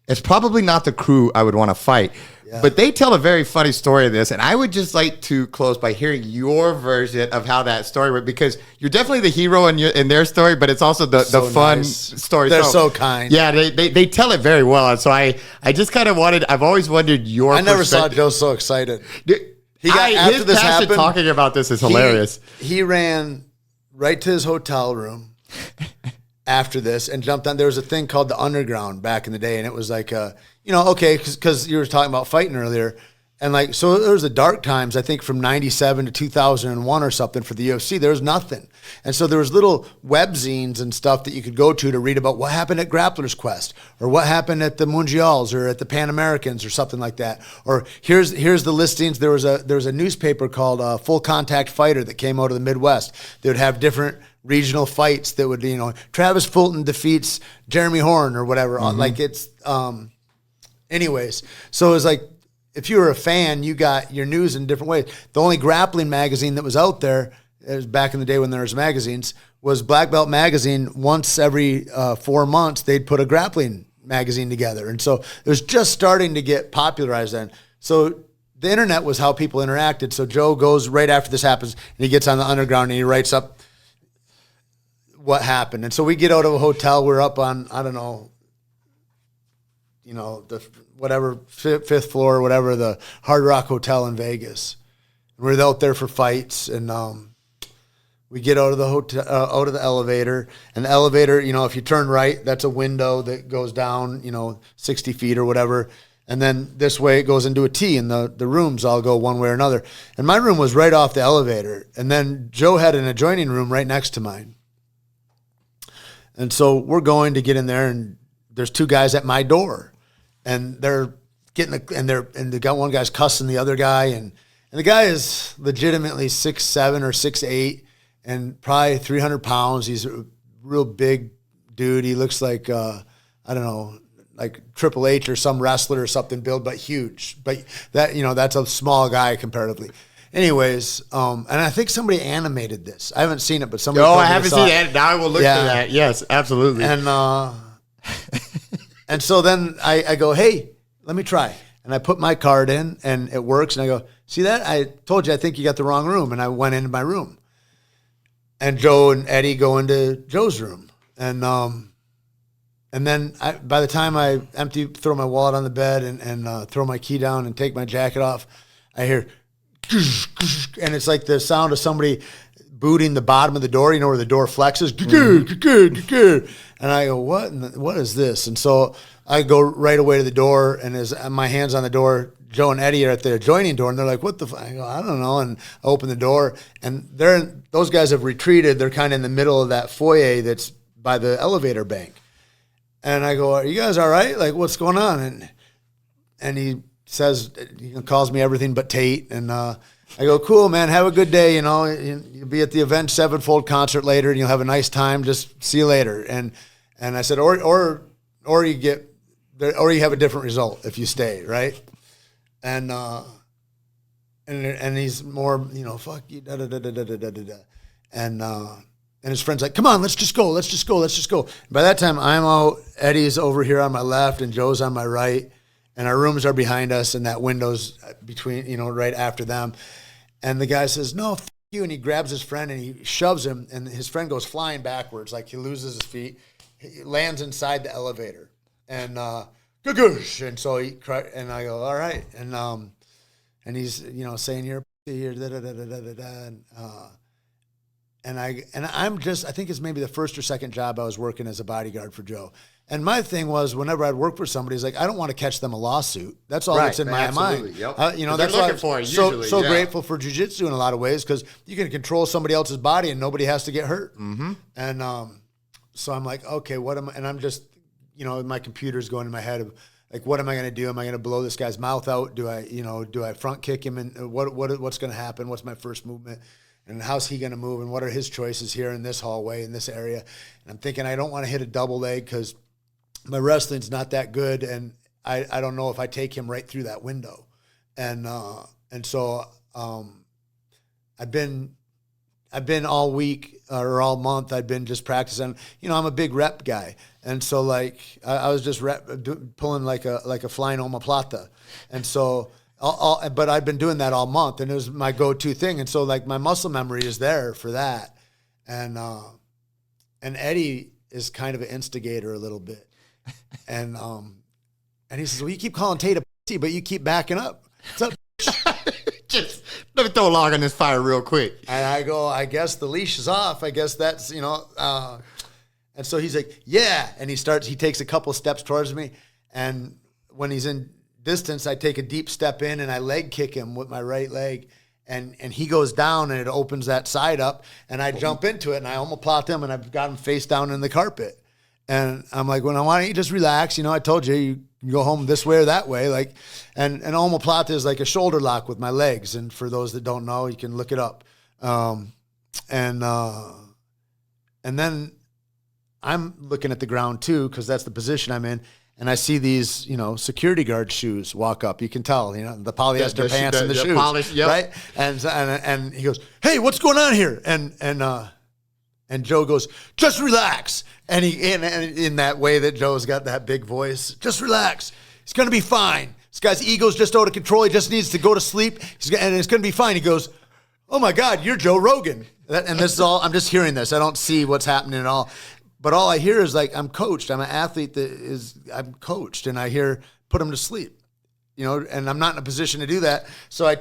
it's probably not the crew I would want to fight. But they tell a very funny story of this, and I would just like to close by hearing your version of how that story went, because you're definitely the hero in their story, but it's also the fun story. They're so kind. Yeah, they tell it very well, and so I just kind of I've always wondered your perspective. I never saw Joe so excited. After his this passion happened, talking about this is hilarious. He ran right to his hotel room after this and jumped on. There was a thing called the Underground back in the day, and it was like because you were talking about fighting earlier, and like, so there was the dark times, I think from 97 to 2001 or something for the UFC. There was nothing. And so there was little web zines and stuff that you could go to read about what happened at Grappler's Quest, or what happened at the Mundials, or at the Pan Americans, or something like that. Or here's the listings. There was a newspaper called Full Contact Fighter that came out of the Midwest. They would have different regional fights that would, Travis Fulton defeats Jeremy Horn or whatever. Like it's, anyways. So it was like, if you were a fan, you got your news in different ways. The only grappling magazine that was out there, it was back in the day when there was magazines, was Black Belt Magazine. Once every 4 months, they'd put a grappling magazine together. And so it was just starting to get popularized then. So the internet was how people interacted. So Joe goes right after this happens, and he gets on the Underground, and he writes up what happened. And so we get out of a hotel. We're up on, I don't know, the whatever fifth floor or whatever, the Hard Rock Hotel in Vegas. And we're out there for fights, and we get out of the hotel, out of the elevator, and the elevator, if you turn right, that's a window that goes down, 60 feet or whatever. And then this way it goes into a T, and the rooms all go one way or another. And my room was right off the elevator. And then Joe had an adjoining room right next to mine. And so we're going to get in there, and there's two guys at my door. And they're they got one guy's cussing the other guy, and the guy is legitimately 6'7" or 6'8", and probably 300 pounds. He's a real big dude. He looks like I don't know, like Triple H or some wrestler or something, built but huge. But that that's a small guy comparatively. Anyways, and I think somebody animated this. I haven't seen it, but somebody. Oh, I haven't seen it. Now I will look for that. Yes, absolutely. And and so then I go, hey, let me try. And I put my card in, and it works. And I go, see that? I told you, I think you got the wrong room. And I went into my room. And Joe and Eddie go into Joe's room. And then by the time I throw my wallet on the bed and throw my key down and take my jacket off, I hear, and it's like the sound of somebody booting the bottom of the door, where the door flexes. And I go, what is this? And so I go right away to the door, and as my hand's on the door, Joe and Eddie are at the adjoining door, and they're like, what the fuck? I go, I don't know. And I open the door, and those guys have retreated. They're kind of in the middle of that foyer that's by the elevator bank. And I go, are you guys all right? Like, what's going on? And he says, he calls me everything but Tait. And I go, cool, man, have a good day. You'll be at the Avenged Sevenfold concert later, and you'll have a nice time. Just see you later. And I said, or you have a different result if you stay, right? And he's more, fuck you, da da da da da da da da. And his friend's like, come on, let's just go. By that time, I'm out. Eddie's over here on my left, and Joe's on my right. And our rooms are behind us, and that window's between, right after them. And the guy says, no, f*** you. And he grabs his friend, and he shoves him, and his friend goes flying backwards, like he loses his feet. He lands inside the elevator. And goosh. And so and I go, all right. And he's, saying, you're here, da da da da da da. And I'm just, I think it's maybe the first or second job I was working as a bodyguard for Joe. And my thing was, whenever I'd work for somebody, it's like, I don't want to catch them a lawsuit. That's all that's in my mind. Yep. You know, that's why looking for it, so grateful for jiu-jitsu in a lot of ways, because you can control somebody else's body and nobody has to get hurt. Mm-hmm. And so I'm like, okay, what am I? And I'm just, you know, my computer's going in my head of like, what am I going to do? Am I going to blow this guy's mouth out? Do I front kick him? And what's going to happen? What's my first movement? And how's he going to move? And what are his choices here in this hallway, in this area? And I'm thinking, I don't want to hit a double leg because my wrestling's not that good, and I don't know if I take him right through that window. And so I've been all week or all month, I've been just practicing. You know, I'm a big rep guy. And so like I was just pulling like a flying omoplata. And so but I've been doing that all month, and it was my go-to thing. And so like my muscle memory is there for that. And Eddie is kind of an instigator a little bit. And he says, well, you keep calling Tait a pussy, but you keep backing up. What's up? Just let me throw a log on this fire real quick. And I go, I guess the leash is off. I guess that's, you know. And so he's like, yeah. And he takes a couple steps towards me. And when he's in distance, I take a deep step in and I leg kick him with my right leg. And he goes down and it opens that side up. And I jump into it and I omoplata him and I've got him face down in the carpet. And I'm like, well, why don't you just relax? You know, I told you, you can go home this way or that way. Like, and omoplata is like a shoulder lock with my legs. And for those that don't know, you can look it up. And then I'm looking at the ground too, because that's the position I'm in. And I see these, you know, security guard shoes walk up. You can tell, you know, the polyester pants and the shoes, polish, yep. Right? And he goes, hey, what's going on here? And Joe goes, just relax. And in that way that Joe's got that big voice, just relax. He's going to be fine. This guy's ego's just out of control. He just needs to go to sleep. And it's going to be fine. He goes, oh my God, you're Joe Rogan. And this is all, I'm just hearing this. I don't see what's happening at all. But all I hear is like, I'm coached. I'm an athlete I'm coached. And I hear, put him to sleep. You know, and I'm not in a position to do that. So I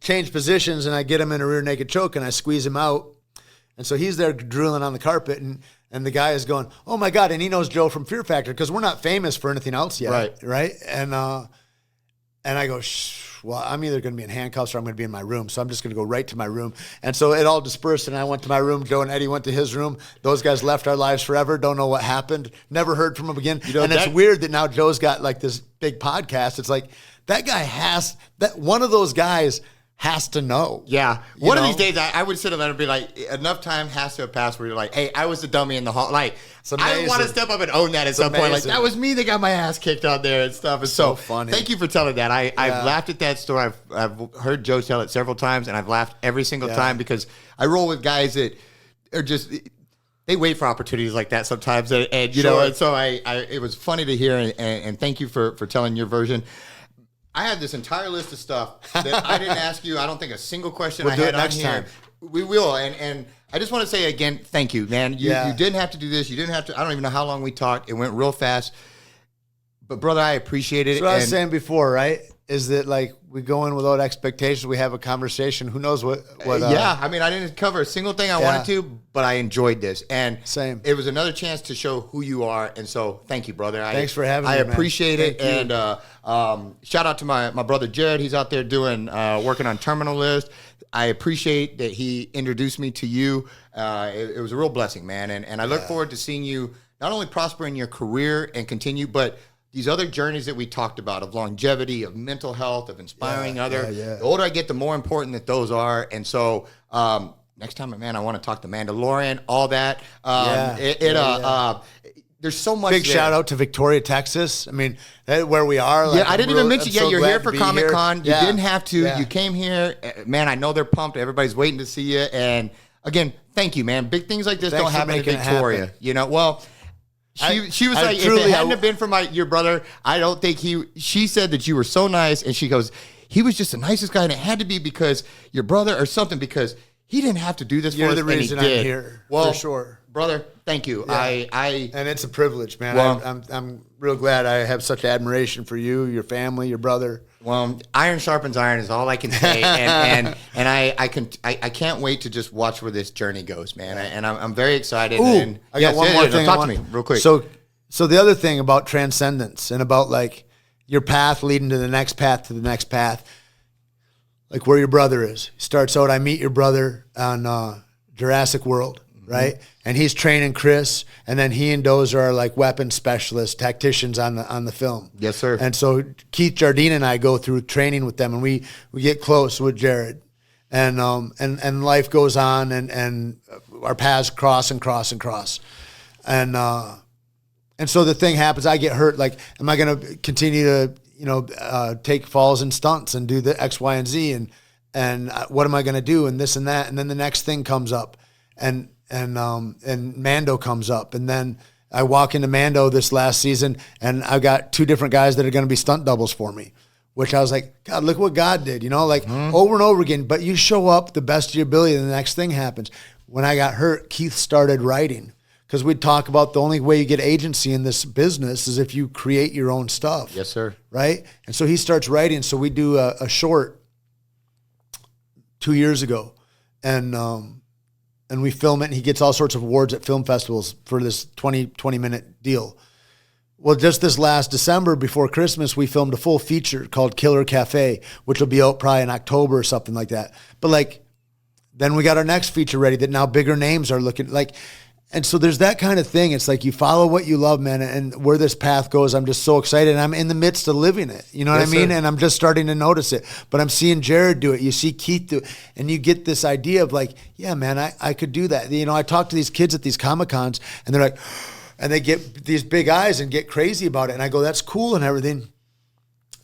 change positions and I get him in a rear naked choke and I squeeze him out. And so he's there drooling on the carpet, and the guy is going, oh, my God. And he knows Joe from Fear Factor because we're not famous for anything else yet. Right? And I go, well, I'm either going to be in handcuffs or I'm going to be in my room. So I'm just going to go right to my room. And so it all dispersed, and I went to my room. Joe and Eddie went to his room. Those guys left our lives forever. Don't know what happened. Never heard from them again. You know, and it's weird that now Joe's got like this big podcast. It's like that guy one of those guys has to know. Yeah. One of these days, I would sit there and be like, enough time has to have passed where you're like, hey, I was the dummy in the hall. Like, I want to step up and own that at some point. Like, that was me that got my ass kicked out there and stuff. It's so funny. Thank you for telling that. I've laughed at that story. I've heard Joe tell it several times, and I've laughed every single time because I roll with guys that are just... They wait for opportunities like that sometimes. And you know, and so it was funny to hear, and thank you for telling your version. I had this entire list of stuff that I didn't ask you. I don't think a single question I had on here. Time. We will. And I just want to say again, thank you, man. You didn't have to do this. You didn't have to. I don't even know how long we talked. It went real fast. But, brother, I appreciate it. That's what I was saying before, right? Is that like we go in without expectations. We have a conversation. Who knows what yeah, I mean, I didn't cover a single thing I wanted to, but I enjoyed this. And same. It was another chance to show who you are. And so thank you, brother. Thanks for having me, I appreciate it. Thank you. And shout out to my brother Jared. He's out there doing working on Terminal List. I appreciate that he introduced me to you. It was a real blessing, man. And I look forward to seeing you not only prosper in your career and continue, but these other journeys that we talked about of longevity, of mental health, of inspiring others. The older I get, the more important that those are. And so next time, man, I want to talk to Mandalorian, all that. There's so much. Big shout out to Victoria, Texas. I mean, where we are. Like, I didn't even mention. You're here for Comic Con. You didn't have to. Yeah. You came here, man. I know they're pumped. Everybody's waiting to see you. And again, thank you, man. Big things like this don't happen in Victoria. You know, well. She was like, if it hadn't have been for your brother, I don't think she said that you were so nice. And she goes, he was just the nicest guy. And it had to be because your brother or something, because he didn't have to do this for us. You're the reason I'm here, for sure. Brother, thank you. Yeah. And it's a privilege, man. Well, I'm real glad I have such admiration for you, your family, your brother. Well, iron sharpens iron is all I can say, and I can't wait to just watch where this journey goes, man. I'm very excited. Ooh, and I got one more thing. Talk to me real quick. So the other thing about transcendence and about like your path leading to the next path, like where your brother is. Starts out, I meet your brother on Jurassic World, right? And he's training Chris, and then he and Dozer are like weapons specialists, tacticians on the film. Yes, sir. And so Keith Jardine and I go through training with them, and we get close with Jared, and life goes on, and our paths cross, and so the thing happens. I get hurt. Like, am I going to continue to take falls and stunts and do the X, Y, and Z, and what am I going to do, and this and that, and then the next thing comes up, and Mando comes up, and then I walk into Mando this last season, and I've got 2 different guys that are going to be stunt doubles for me, which I was like, God, look what God did, over and over again. But you show up the best of your ability, and the next thing happens. When I got hurt, Keith started writing, because we'd talk about the only way you get agency in this business is if you create your own stuff. Yes, sir. Right? And so he starts writing. So we do a short 2 years ago, and we film it, and he gets all sorts of awards at film festivals for this 20-minute deal. Well, just this last December before Christmas, we filmed a full feature called Killer Cafe, which will be out probably in October or something like that. But then we got our next feature ready that now bigger names are looking like. And so there's that kind of thing. It's like you follow what you love, man, and where this path goes, I'm just so excited. And I'm in the midst of living it. You know what I mean? Sir. And I'm just starting to notice it. But I'm seeing Jared do it. You see Keith do it. And you get this idea of like, yeah, man, I could do that. I talk to these kids at these Comic-Cons, and they're like, and they get these big eyes and get crazy about it. And I go, that's cool and everything,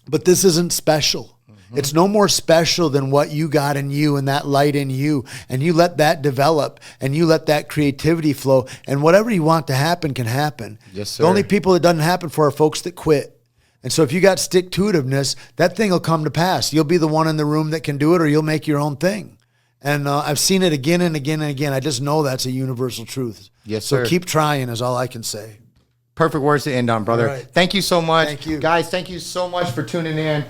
but this isn't special. It's no more special than what you got in you and that light in you. And you let that develop, and you let that creativity flow, and whatever you want to happen can happen. Yes, sir. The only people it doesn't happen for are folks that quit. And so if you got stick-to-itiveness, that thing will come to pass. You'll be the one in the room that can do it, or you'll make your own thing. And I've seen it again and again and again. I just know that's a universal truth. Yes, sir. So keep trying is all I can say. Perfect words to end on, brother. Right. Thank you so much. Thank you. Guys, thank you so much for tuning in.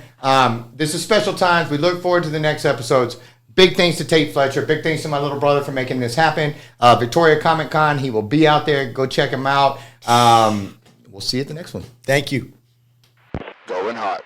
This is special times. We look forward to the next episodes. Big thanks to Tait Fletcher. Big thanks to my little brother for making this happen. Victoria Comic Con, he will be out there. Go check him out. We'll see you at the next one. Thank you. Going hot.